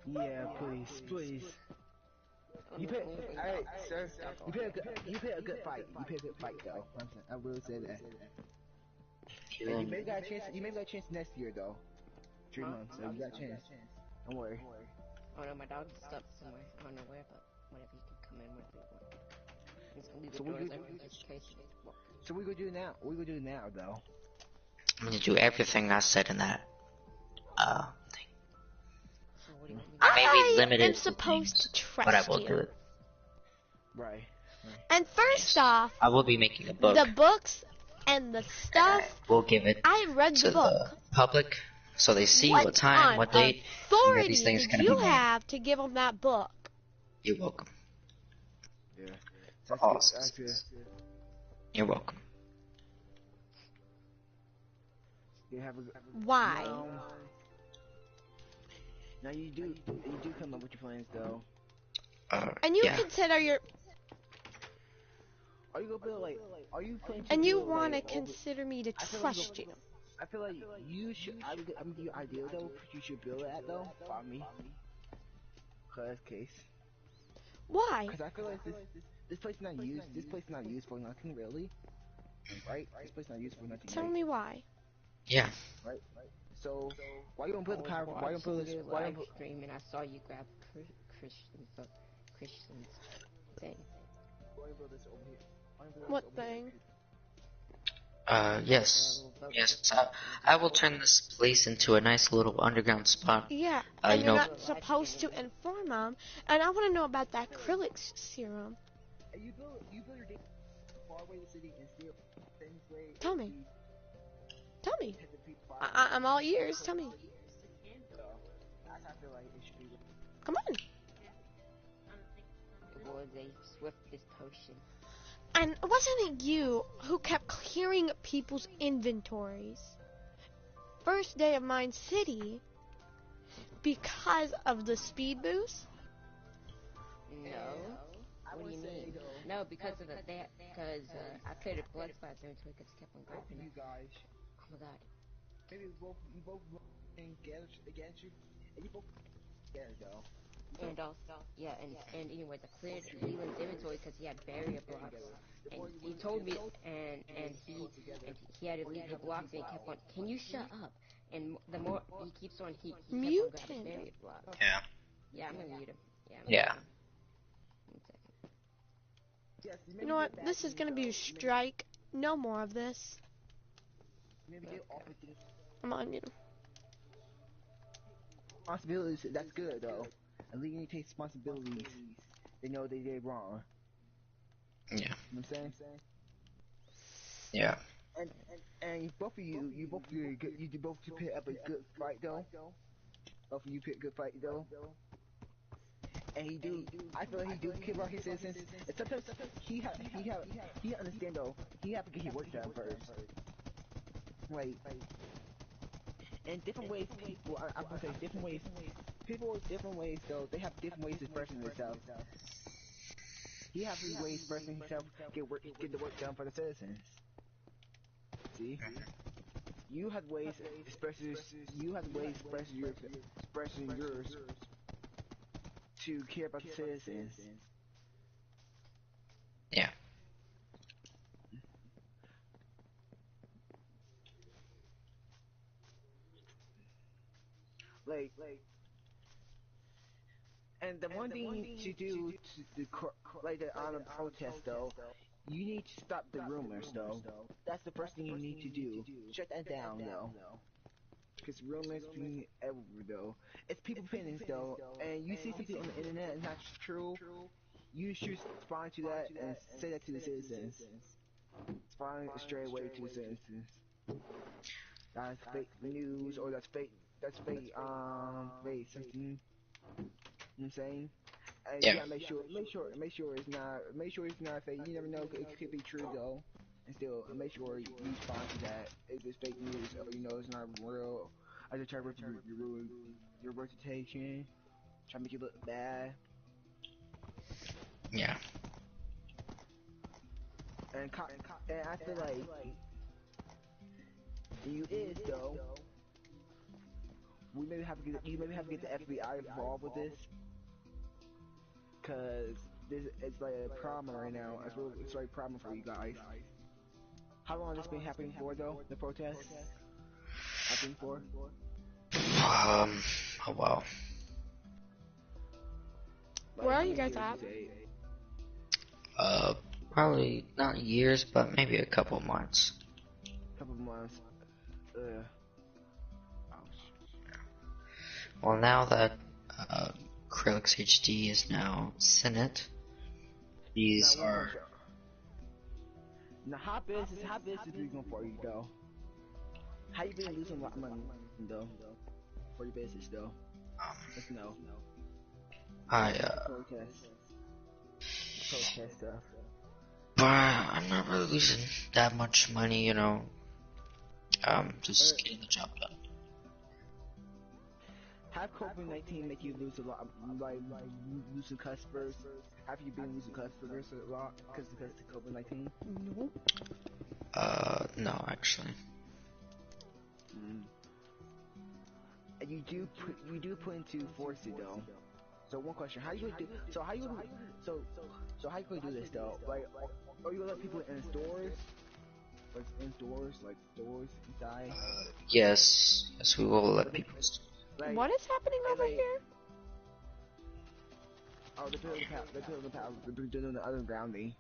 Yeah, please, please. You put, alright, sir. You put a good fight. You put a good fight, though. I will say that. And you may got a chance. You may got a chance next year, though. 3 months, so you got a chance. Don't worry. Oh no, my dog's stuck somewhere. I don't know where, but whatever, you can come in wherever you want. I'm just gonna leave the So we doors could- open just in case you need to walk. So we gonna do now. We gonna do now, though. I'm gonna do everything I said in that thing. So what do you want me to I may be I limited am to supposed to things, trust but I will you. do it. Right. And first off, I will be making a book. the books and the stuff, We'll give it I read to the book. the public so they see what time, on what date. authority these things did gonna you be made. have to give them that book? You're welcome. Yeah. That's Awesome. good. That's good. You're welcome. You have a. Why? Now you do come up with your plans, though. And you yeah. consider your, Are you gonna build like? Are you planning to? and you build, want to like, over- consider me to I feel like trust you. I feel like you should. I'm gonna give you an idea though. You should build that though. By me. Cause case. Why? Cause I feel like this place not used. This place not used for nothing really. Right? This place not used for nothing. Tell right? me why. Yeah. Right. So why you don't build the power? Why you don't build this? your Why live don't? stream and I saw you grab Christian's thing. Why you build this over here? Why you build this What over here? thing? Yes. Yes. I will turn this place into a nice little underground spot. Yeah, You and you're know- not supposed to inform them. And I want to know about that acrylic serum. And you build your day far away the city and still things way. Tell me. Tell me. I'm all ears. Tell me. I feel like it should be. Come on. It was a swiftest potion. And wasn't it you who kept clearing people's inventories? First day of Mine City, because of the speed boost? No. What do you mean? No, because of that. Because I created blood spots there until it just kept on grabbing. You guys, Oh my god. maybe you both against you, and you both together though. And also, yeah, and anyway, I cleared Leland's inventory because he had barrier blocks. And he told me, and he had to leave the blocks, and he kept on, can you shut up? And the more he keeps on, he kept on Mute grabbing him. barrier blocks. Yeah. Yeah, I'm gonna mute him. Yeah. Yeah. One second. Yes, You know what? This is gonna be a strike. No more of this. Maybe get off with this. I'm on you. Responsibilities. That's good though. At least you take responsibilities. They know they did wrong. Yeah. You know what I'm saying? Yeah. And both of you both put up a good fight though. Both of you put a good fight though. And I feel like he do care about his citizens. And sometimes he understand though. He have to get his work done first. Like, in different ways, people. I'm gonna say different ways. People with different ways though. They have different ways of expressing themselves. He has his ways expressing himself. Get the work done for the citizens. See? You have ways expressing yours to care about the citizens. Yeah. Like, and the one thing to do like the on a protest though, you need to stop the rumors though. That's the first thing you need to do. Shut that down though. Because rumors being everywhere though. It's people opinions though, and you see something on the internet and that's true. You should respond to that and say that to the citizens. Respond straight away to the citizens. That's fake news or that's fake something. You know what I'm saying? And Yeah. you gotta make sure it's not fake. You never know, it could be true though. and still make sure you respond to that. If it's fake news or it's not real, I just try to ruin your reputation, try to make you look bad. Yeah. And I feel like you is though. We maybe have to get the FBI involved with this, cause it's like a problem right now. It's like a problem for you guys. How long has this been happening for though? The protests happening for? Oh wow. Where are you guys at? Probably not years, but maybe a couple months. Couple of months. Well, now that Krillix HD is now Senate, these are. Now, how big is this going for you though? How you been losing a lot of money though for your business though? Let's know. Protest stuff. But I'm not really losing that much money, just getting the job done. Have COVID-19 make you lose a lot, like losing customers? Have you been losing customers a lot because of COVID-19? No. No, actually. And you do put into force it though. So one question: how you do? So how you gonna do this though? Like, are you gonna let people in stores? Like in stores, like stores inside? Yes, we will let people. Like, What is happening over here? oh, they're doing the undergrounding.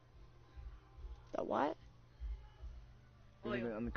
The what? They're doing the underground.